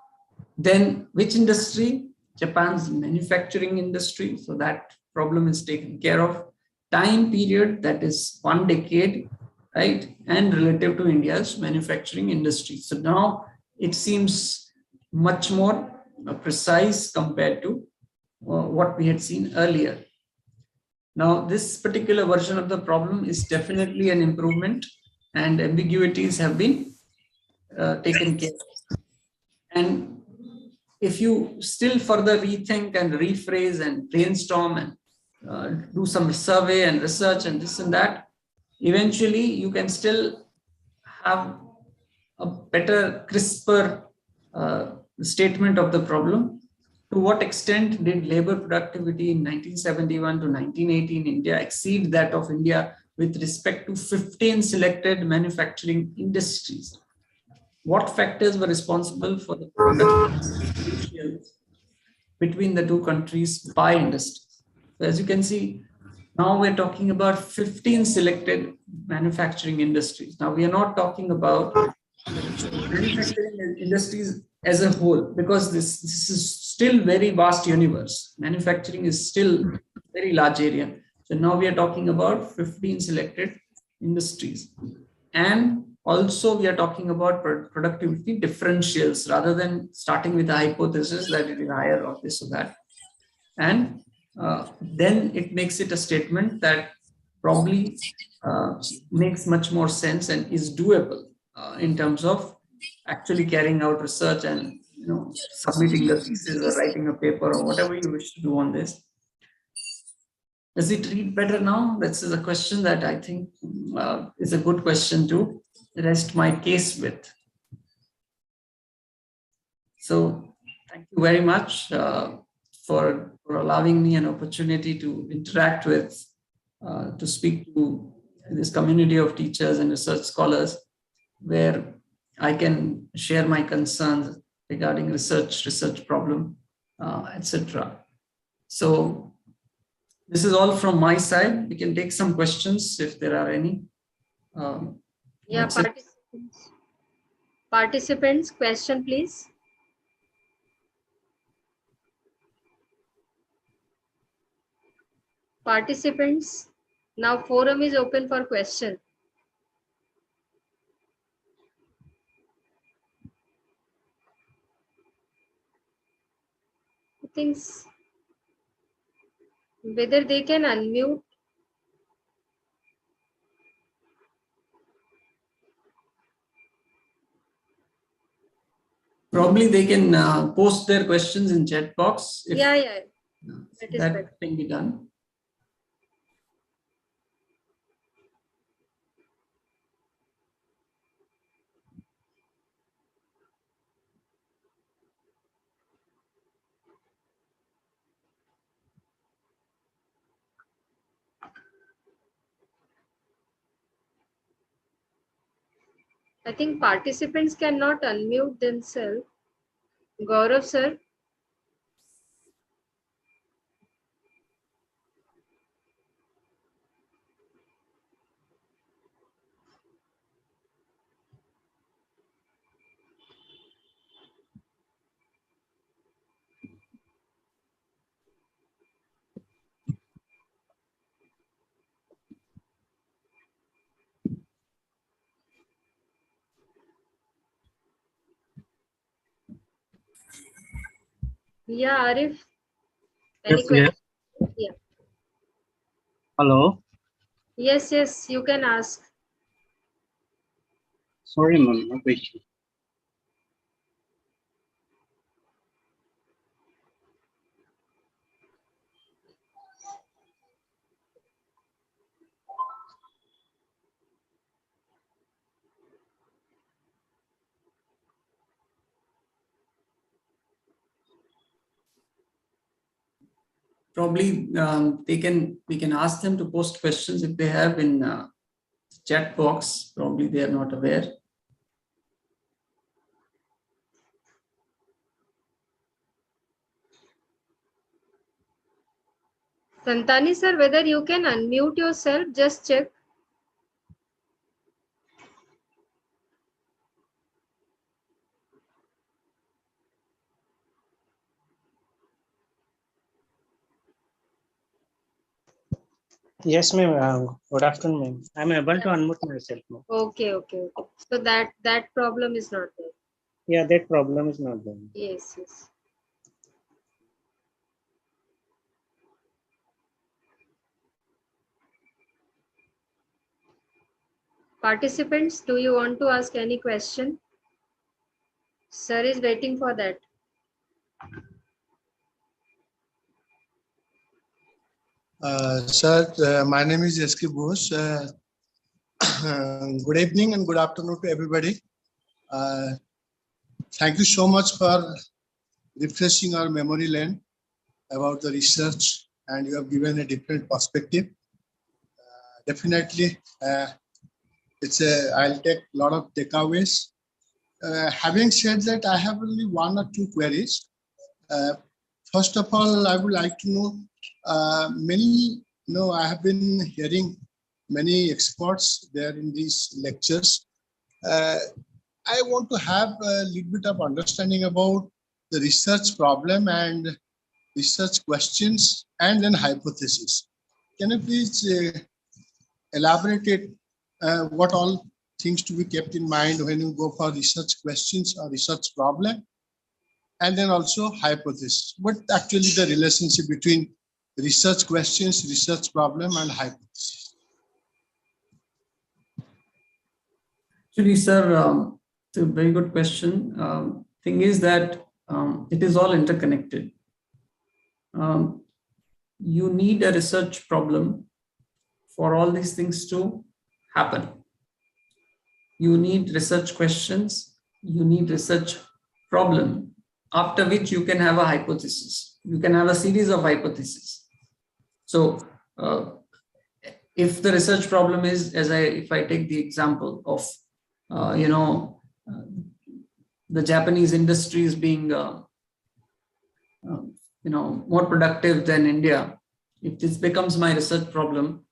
Then which industry? Japan's manufacturing industry, so that problem is taken care of. Time period, that is 1 decade, right? And relative to India's manufacturing industry. So now it seems much more precise compared to what we had seen earlier. Now, this particular version of the problem is definitely an improvement, and ambiguities have been taken care of. And if you still further rethink and rephrase and brainstorm and do some survey and research and this and that, eventually you can still have a better, crisper statement of the problem. To what extent did labor productivity in 1971 to 1980 in India exceed that of India with respect to 15 selected manufacturing industries? What factors were responsible for the productivity between the two countries by industries? So as you can see, now we're talking about 15 selected manufacturing industries. Now we are not talking about manufacturing industries as a whole, because this is still very vast universe. Manufacturing is still a very large area. So now we are talking about 15 selected industries. And also we are talking about productivity differentials rather than starting with a hypothesis that it is higher or this or that. And then it makes it a statement that probably makes much more sense and is doable in terms of actually carrying out research and submitting the thesis or writing a paper or whatever you wish to do on this. Does it read better now? This is a question that I think is a good question to rest my case with. So thank you very much for allowing me an opportunity to interact with, to speak to this community of teachers and research scholars, where I can share my concerns regarding research problem, etc. So this is all from my side. We can take some questions if there are any. Yeah, participants, question please. Participants, now forum is open for question. Things whether they can unmute. Probably they can post their questions in chat box. If Yeah, yeah. That is that better. can be done. I think participants cannot unmute themselves. Gaurav sir. Yeah, Arif. Any Yes, question? yes. Yeah. Hello. Yes, yes, you can ask. Sorry, ma'am, no question. Probably we can ask them to post questions if they have in chat box. Probably they are not aware. Santani sir, whether you can unmute yourself, just check. Yes, ma'am. Good afternoon, ma'am. I'm able to unmute myself, ma'am. Okay, okay, okay. So that problem is not there. Yeah, that problem is not there. Yes, yes. Participants, do you want to ask any question? Sir is waiting for that. Sir, my name is S.K. Bose. Good evening and good afternoon to everybody. Thank you so much for refreshing our memory lane about the research, and you have given a different perspective. Definitely, I'll take a lot of takeaways. Having said that, I have only one or two queries. First of all, I would like to know, I have been hearing many experts there in these lectures. I want to have a little bit of understanding about the research problem and research questions and then hypothesis. Can you please elaborate it, what all things to be kept in mind when you go for research questions or research problem? And then also hypothesis. What actually the relationship between research questions, research problem, and hypothesis? Actually, sir, it's a very good question. Thing is that it is all interconnected. You need a research problem for all these things to happen. You need research questions, you need research problem, after which you can have a hypothesis. You can have a series of hypotheses. So if the research problem is, if I take the example of, the Japanese industry is being, more productive than India. If this becomes my research problem,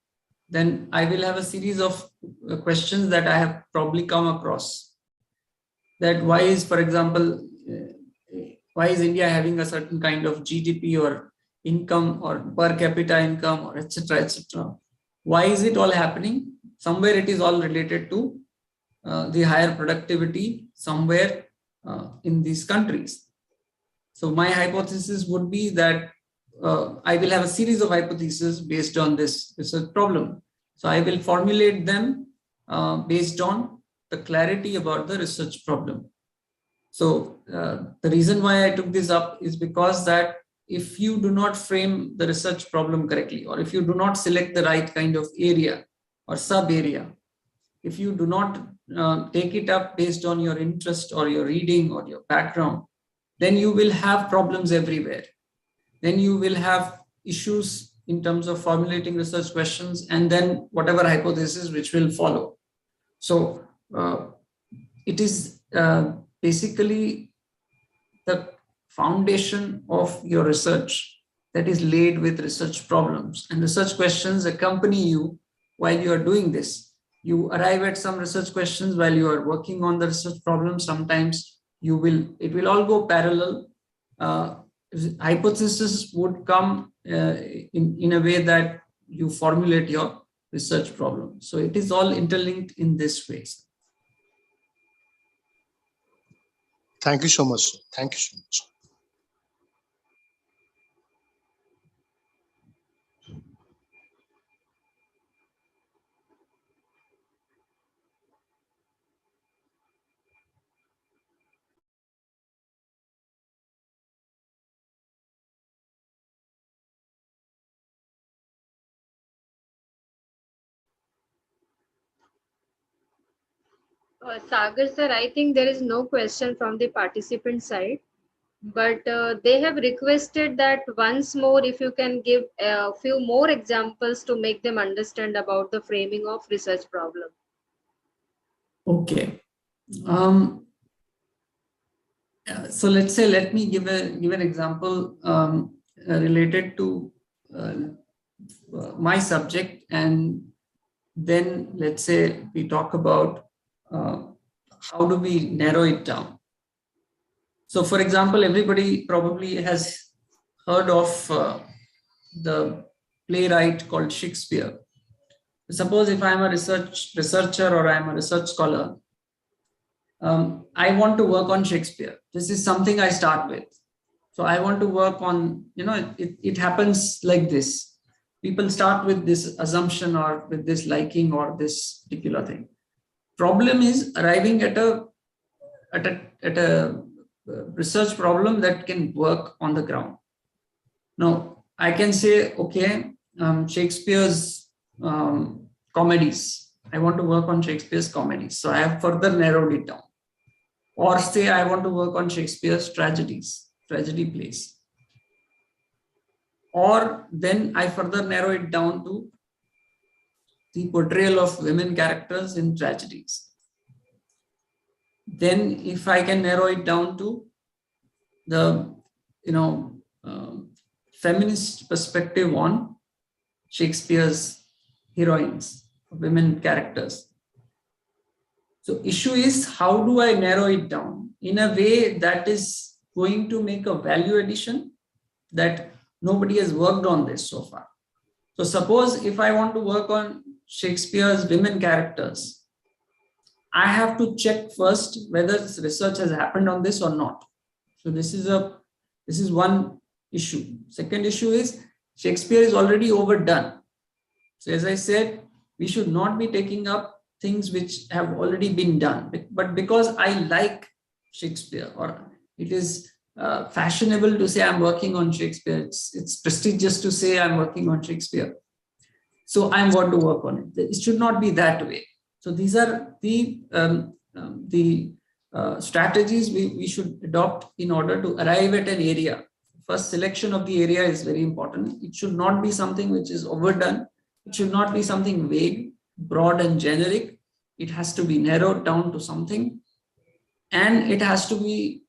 then I will have a series of questions that I have probably come across. That why is, for example, why is India having a certain kind of GDP or income or per capita income or etc. etc. Why is it all happening? Somewhere it is all related to the higher productivity somewhere in these countries. So my hypothesis would be that I will have a series of hypotheses based on this research problem. So I will formulate them based on the clarity about the research problem. So the reason why I took this up is because that if you do not frame the research problem correctly, or if you do not select the right kind of area or sub area, if you do not take it up based on your interest or your reading or your background, then you will have problems everywhere. Then you will have issues in terms of formulating research questions and then whatever hypothesis which will follow. So it is basically the foundation of your research that is laid with research problems, and research questions accompany you while you are doing this. You arrive at some research questions while you are working on the research problem. Sometimes it will all go parallel. Hypothesis would come in a way that you formulate your research problem. So it is all interlinked in this way. Thank you so much. Thank you so much. Sagar sir, I think there is no question from the participant side, but they have requested that once more if you can give a few more examples to make them understand about the framing of research problem. Okay. So let's say, let me give an example related to my subject, and then let's say we talk about how do we narrow it down. So for example, everybody probably has heard of the playwright called Shakespeare. Suppose if I'm a researcher or I'm a research scholar, I want to work on Shakespeare. This is something I start with. So I want to work on, it happens like this. People start with this assumption or with this liking or this particular thing. Problem is arriving at a research problem that can work on the ground. Now, I can say, okay, Shakespeare's comedies. I want to work on Shakespeare's comedies. So I have further narrowed it down. Or say I want to work on Shakespeare's tragedies, tragedy plays. Or then I further narrow it down to the portrayal of women characters in tragedies. Then if I can narrow it down to the, feminist perspective on Shakespeare's heroines, women characters. So issue is, how do I narrow it down in a way that is going to make a value addition that nobody has worked on this so far. So suppose if I want to work on Shakespeare's women characters, I have to check first whether research has happened on this or not. So this is one issue. Second issue is Shakespeare is already overdone. So as I said, we should not be taking up things which have already been done. But because I like Shakespeare, or it is fashionable to say I'm working on Shakespeare, it's prestigious to say I'm working on Shakespeare, so I'm going to work on it. It should not be that way. So these are the strategies we should adopt in order to arrive at an area. First, selection of the area is very important. It should not be something which is overdone. It should not be something vague, broad and generic. It has to be narrowed down to something, and it has to be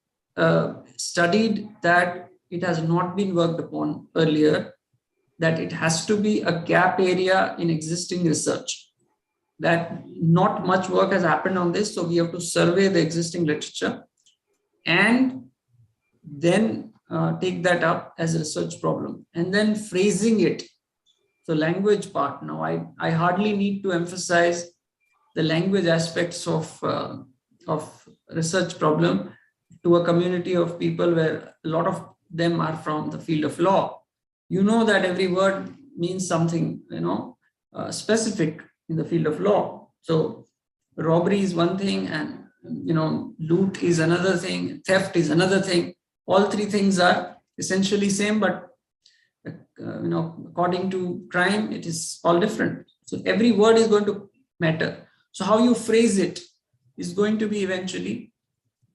studied that it has not been worked upon earlier, that it has to be a gap area in existing research, that not much work has happened on this. So we have to survey the existing literature and then take that up as a research problem, and then phrasing it. So language part. Now I hardly need to emphasize the language aspects of research problem to a community of people where a lot of them are from the field of law. You know that every word means something, specific in the field of law. So robbery is one thing and loot is another thing, theft is another thing. All three things are essentially same, but according to crime, it is all different. So every word is going to matter. So how you phrase it is going to be eventually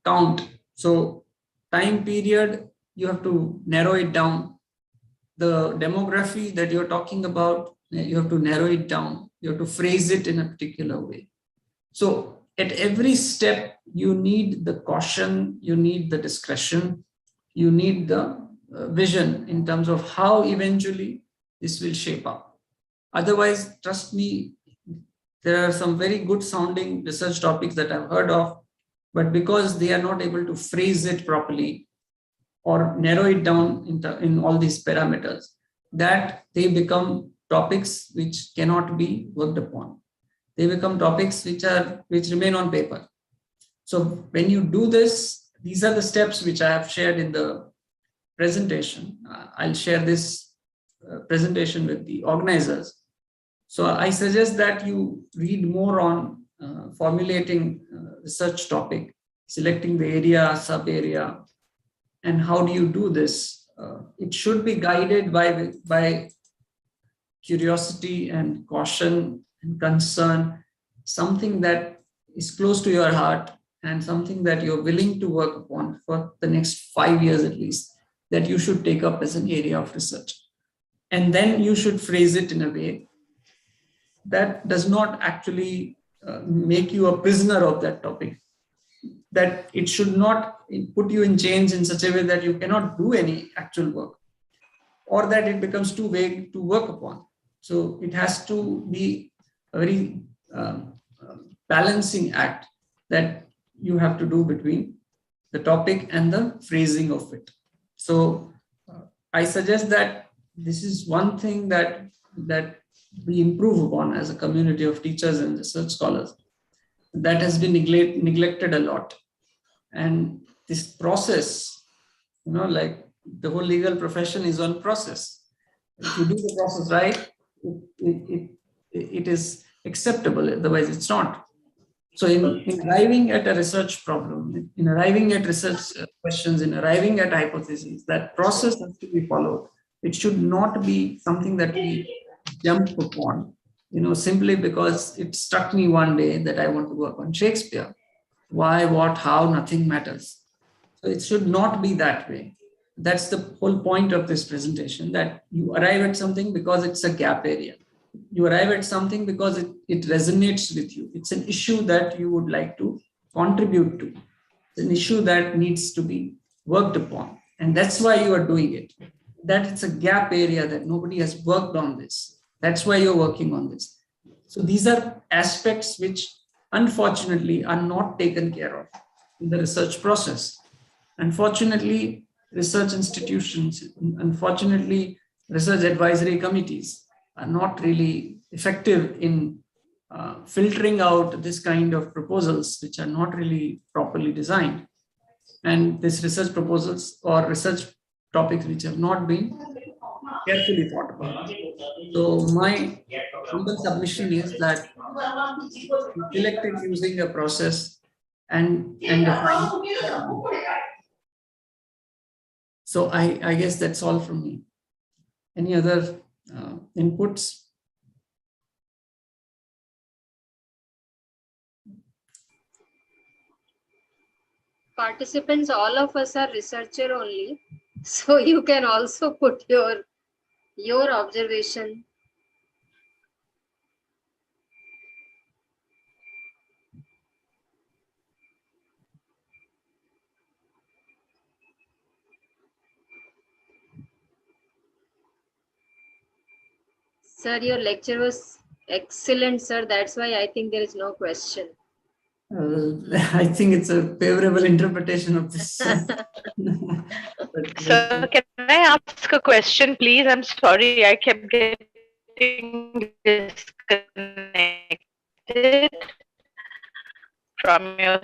count. So time period, you have to narrow it down. The demography that you're talking about, you have to narrow it down. You have to phrase it in a particular way. So at every step, you need the caution, you need the discretion, you need the vision in terms of how eventually this will shape up. Otherwise, trust me, there are some very good sounding research topics that I've heard of, but because they are not able to phrase it properly or narrow it down in all these parameters, that they become topics which cannot be worked upon. They become topics which remain on paper. So when you do this, these are the steps which I have shared in the presentation. I'll share this presentation with the organizers. So I suggest that you read more on formulating research topic, selecting the area, sub-area, and how do you do this. It should be guided by curiosity and caution and concern, something that is close to your heart and something that you're willing to work upon for the next 5 years at least, that you should take up as an area of research. And then you should phrase it in a way that does not actually make you a prisoner of that topic, that it should not put you in chains in such a way that you cannot do any actual work, or that it becomes too vague to work upon. So it has to be a very balancing act that you have to do between the topic and the phrasing of it. So I suggest that this is one thing that we improve upon as a community of teachers and research scholars that has been neglected a lot. And this process, like the whole legal profession is on process. If you do the process right, it is acceptable, otherwise it's not. So in arriving at a research problem, in arriving at research questions, in arriving at hypotheses, that process has to be followed. It should not be something that we jump upon, simply because it struck me one day that I want to work on Shakespeare. Why, what, how, nothing matters. So it should not be that way. That's the whole point of this presentation, that you arrive at something because it's a gap area. You arrive at something because it resonates with you. It's an issue that you would like to contribute to. It's an issue that needs to be worked upon. And that's why you are doing it. That it's a gap area that nobody has worked on this. That's why you're working on this. So these are aspects which unfortunately are not taken care of in the research process. Unfortunately, research institutions, unfortunately, research advisory committees are not really effective in filtering out this kind of proposals which are not really properly designed. And these research proposals or research topics which have not been carefully thought about. So my humble submission is that select it using a process and define. So I guess that's all from me. Any other inputs? Participants, all of us are researcher only. So you can also put your observation. Sir, your lecture was excellent, sir. That's why I think there is no question. I think it's a favorable interpretation of this. Sir, can I ask a question, please? I'm sorry, I kept getting disconnected from your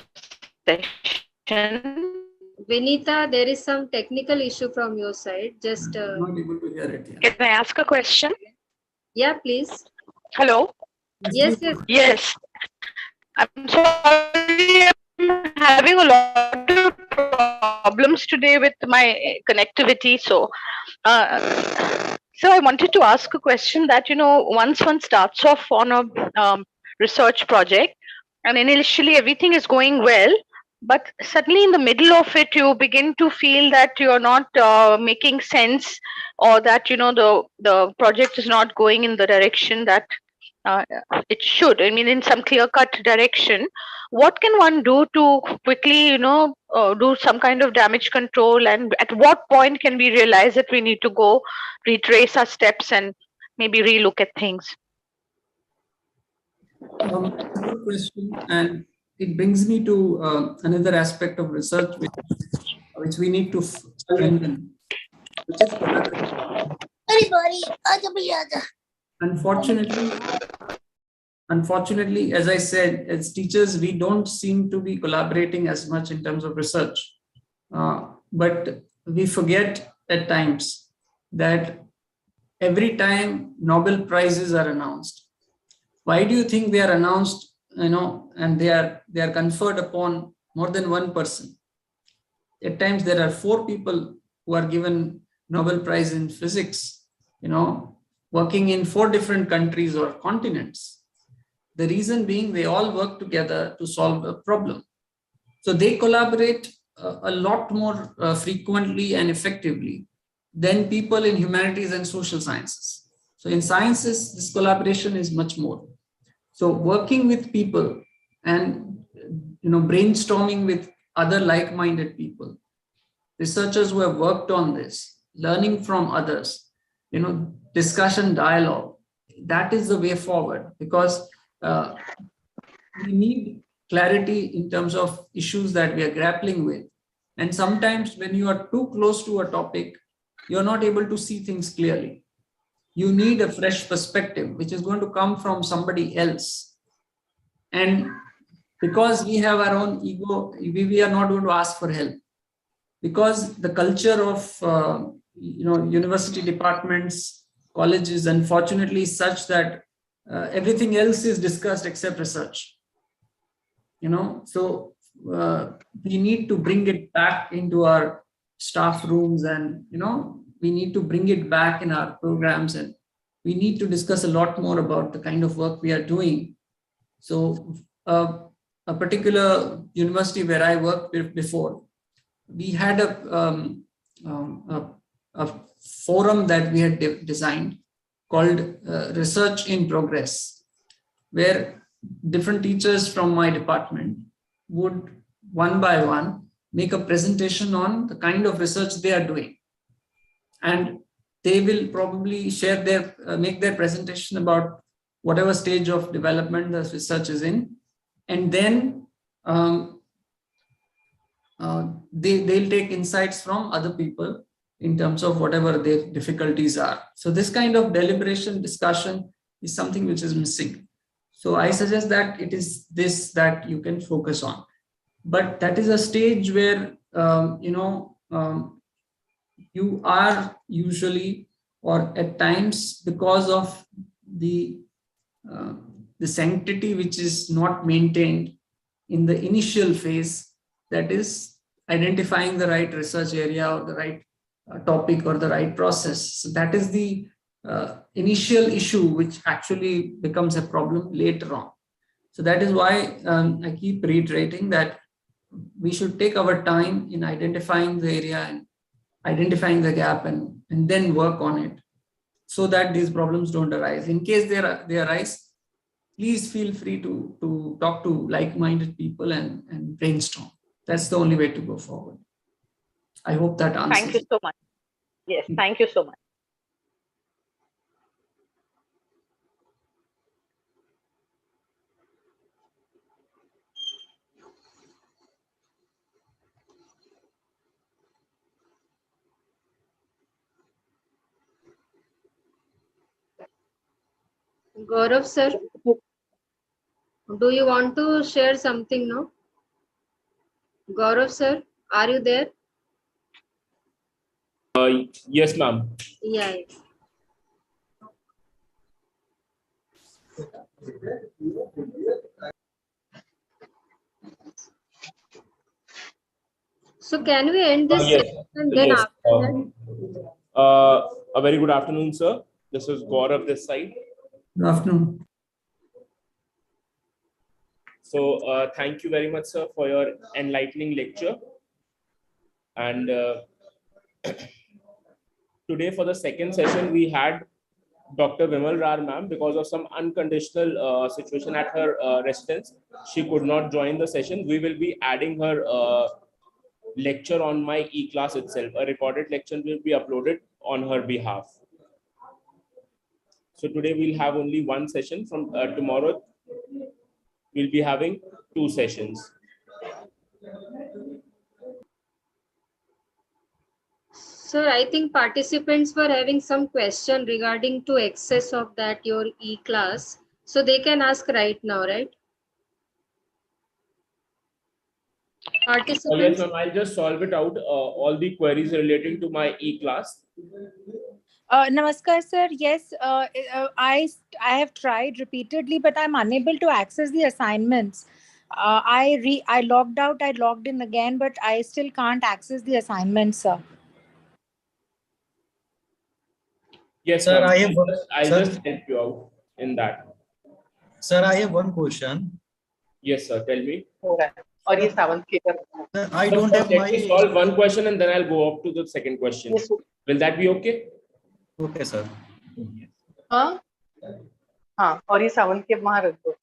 session. Vinita, there is some technical issue from your side. Just I'm not able to hear it. Can I ask a question? yeah, please. Hello? Yes. Yes. I'm sorry having a lot of problems today with my connectivity. So I wanted to ask a question that, once one starts off on a research project, and initially everything is going well, but suddenly in the middle of it, you begin to feel that you're not making sense, or that, the project is not going in the direction that uh, it should. I mean, in some clear-cut direction. What can one do to quickly, do some kind of damage control? And at what point can we realize that we need to go retrace our steps and maybe relook at things? Good question, and it brings me to another aspect of research which we need to strengthen, which is collaboration. Unfortunately, as I said, as teachers, we don't seem to be collaborating as much in terms of research. But we forget at times that every time Nobel Prizes are announced, why do you think they are announced, and they are conferred upon more than one person? At times there are 4 people who are given Nobel Prize in physics, working in 4 different countries or continents. The reason being they all work together to solve a problem. So they collaborate a lot more frequently and effectively than people in humanities and social sciences. So in sciences, this collaboration is much more. So working with people and brainstorming with other like-minded people, researchers who have worked on this, learning from others, discussion, dialogue, that is the way forward, because we need clarity in terms of issues that we are grappling with. And sometimes when you are too close to a topic, you're not able to see things clearly. You need a fresh perspective, which is going to come from somebody else. And because we have our own ego, we are not going to ask for help. Because the culture of university departments, colleges, unfortunately, is such that everything else is discussed except research. So we need to bring it back into our staff rooms, and we need to bring it back in our programs, and we need to discuss a lot more about the kind of work we are doing. So a particular university where I worked before, we had a forum that we had designed called Research in Progress, where different teachers from my department would one by one make a presentation on the kind of research they are doing. And they will probably share make their presentation about whatever stage of development the research is in. And then they'll take insights from other people in terms of whatever their difficulties are. So this kind of deliberation discussion is something which is missing. So I suggest that it is this that you can focus on. But that is a stage where, you are usually, or at times, because of the sanctity which is not maintained in the initial phase, that is identifying the right research area or the right topic or the right process. So that is the initial issue which actually becomes a problem later on. So that is why I keep reiterating that we should take our time in identifying the area and identifying the gap, and then work on it so that these problems don't arise. In case they arise, please feel free to talk to like-minded people and brainstorm. That's the only way to go forward. I hope that answers. Thank you so much. Yes, thank you so much. Gaurav sir, do you want to share something now? Gaurav sir, are you there? Yes, ma'am. Yeah. So can we end this Yes. session and then Yes. after that? A very good afternoon, sir. This is Gaurav this side. Good afternoon. So thank you very much, sir, for your enlightening lecture. And today for the second session, we had Dr. Vimal Rar ma'am. Because of some unconditional situation at her residence, she could not join the session. We will be adding her lecture on my e-class itself. A recorded lecture will be uploaded on her behalf. So today we'll have only one session. From tomorrow, we'll be having 2 sessions. Sir, I think participants were having some question regarding to access of that your e-class. So they can ask right now, right? Yes, Participants. ma'am. I'll just solve it out. All the queries relating to my e-class. Namaskar, sir. Yes, I have tried repeatedly, but I'm unable to access the assignments. I logged out, I logged in again, but I still can't access the assignments, sir. Yes, Sir, ma'am. I have I'll sir, just help you out in that. Sir, I have one question. Yes, sir. Tell me. और ये सावंत के कर Sir, I Sir, don't first have let me solve one question and then I'll go up to the second question. Yes, sir. Will that be okay? Okay, sir. हाँ हाँ और ये सावंत के वहां रख दो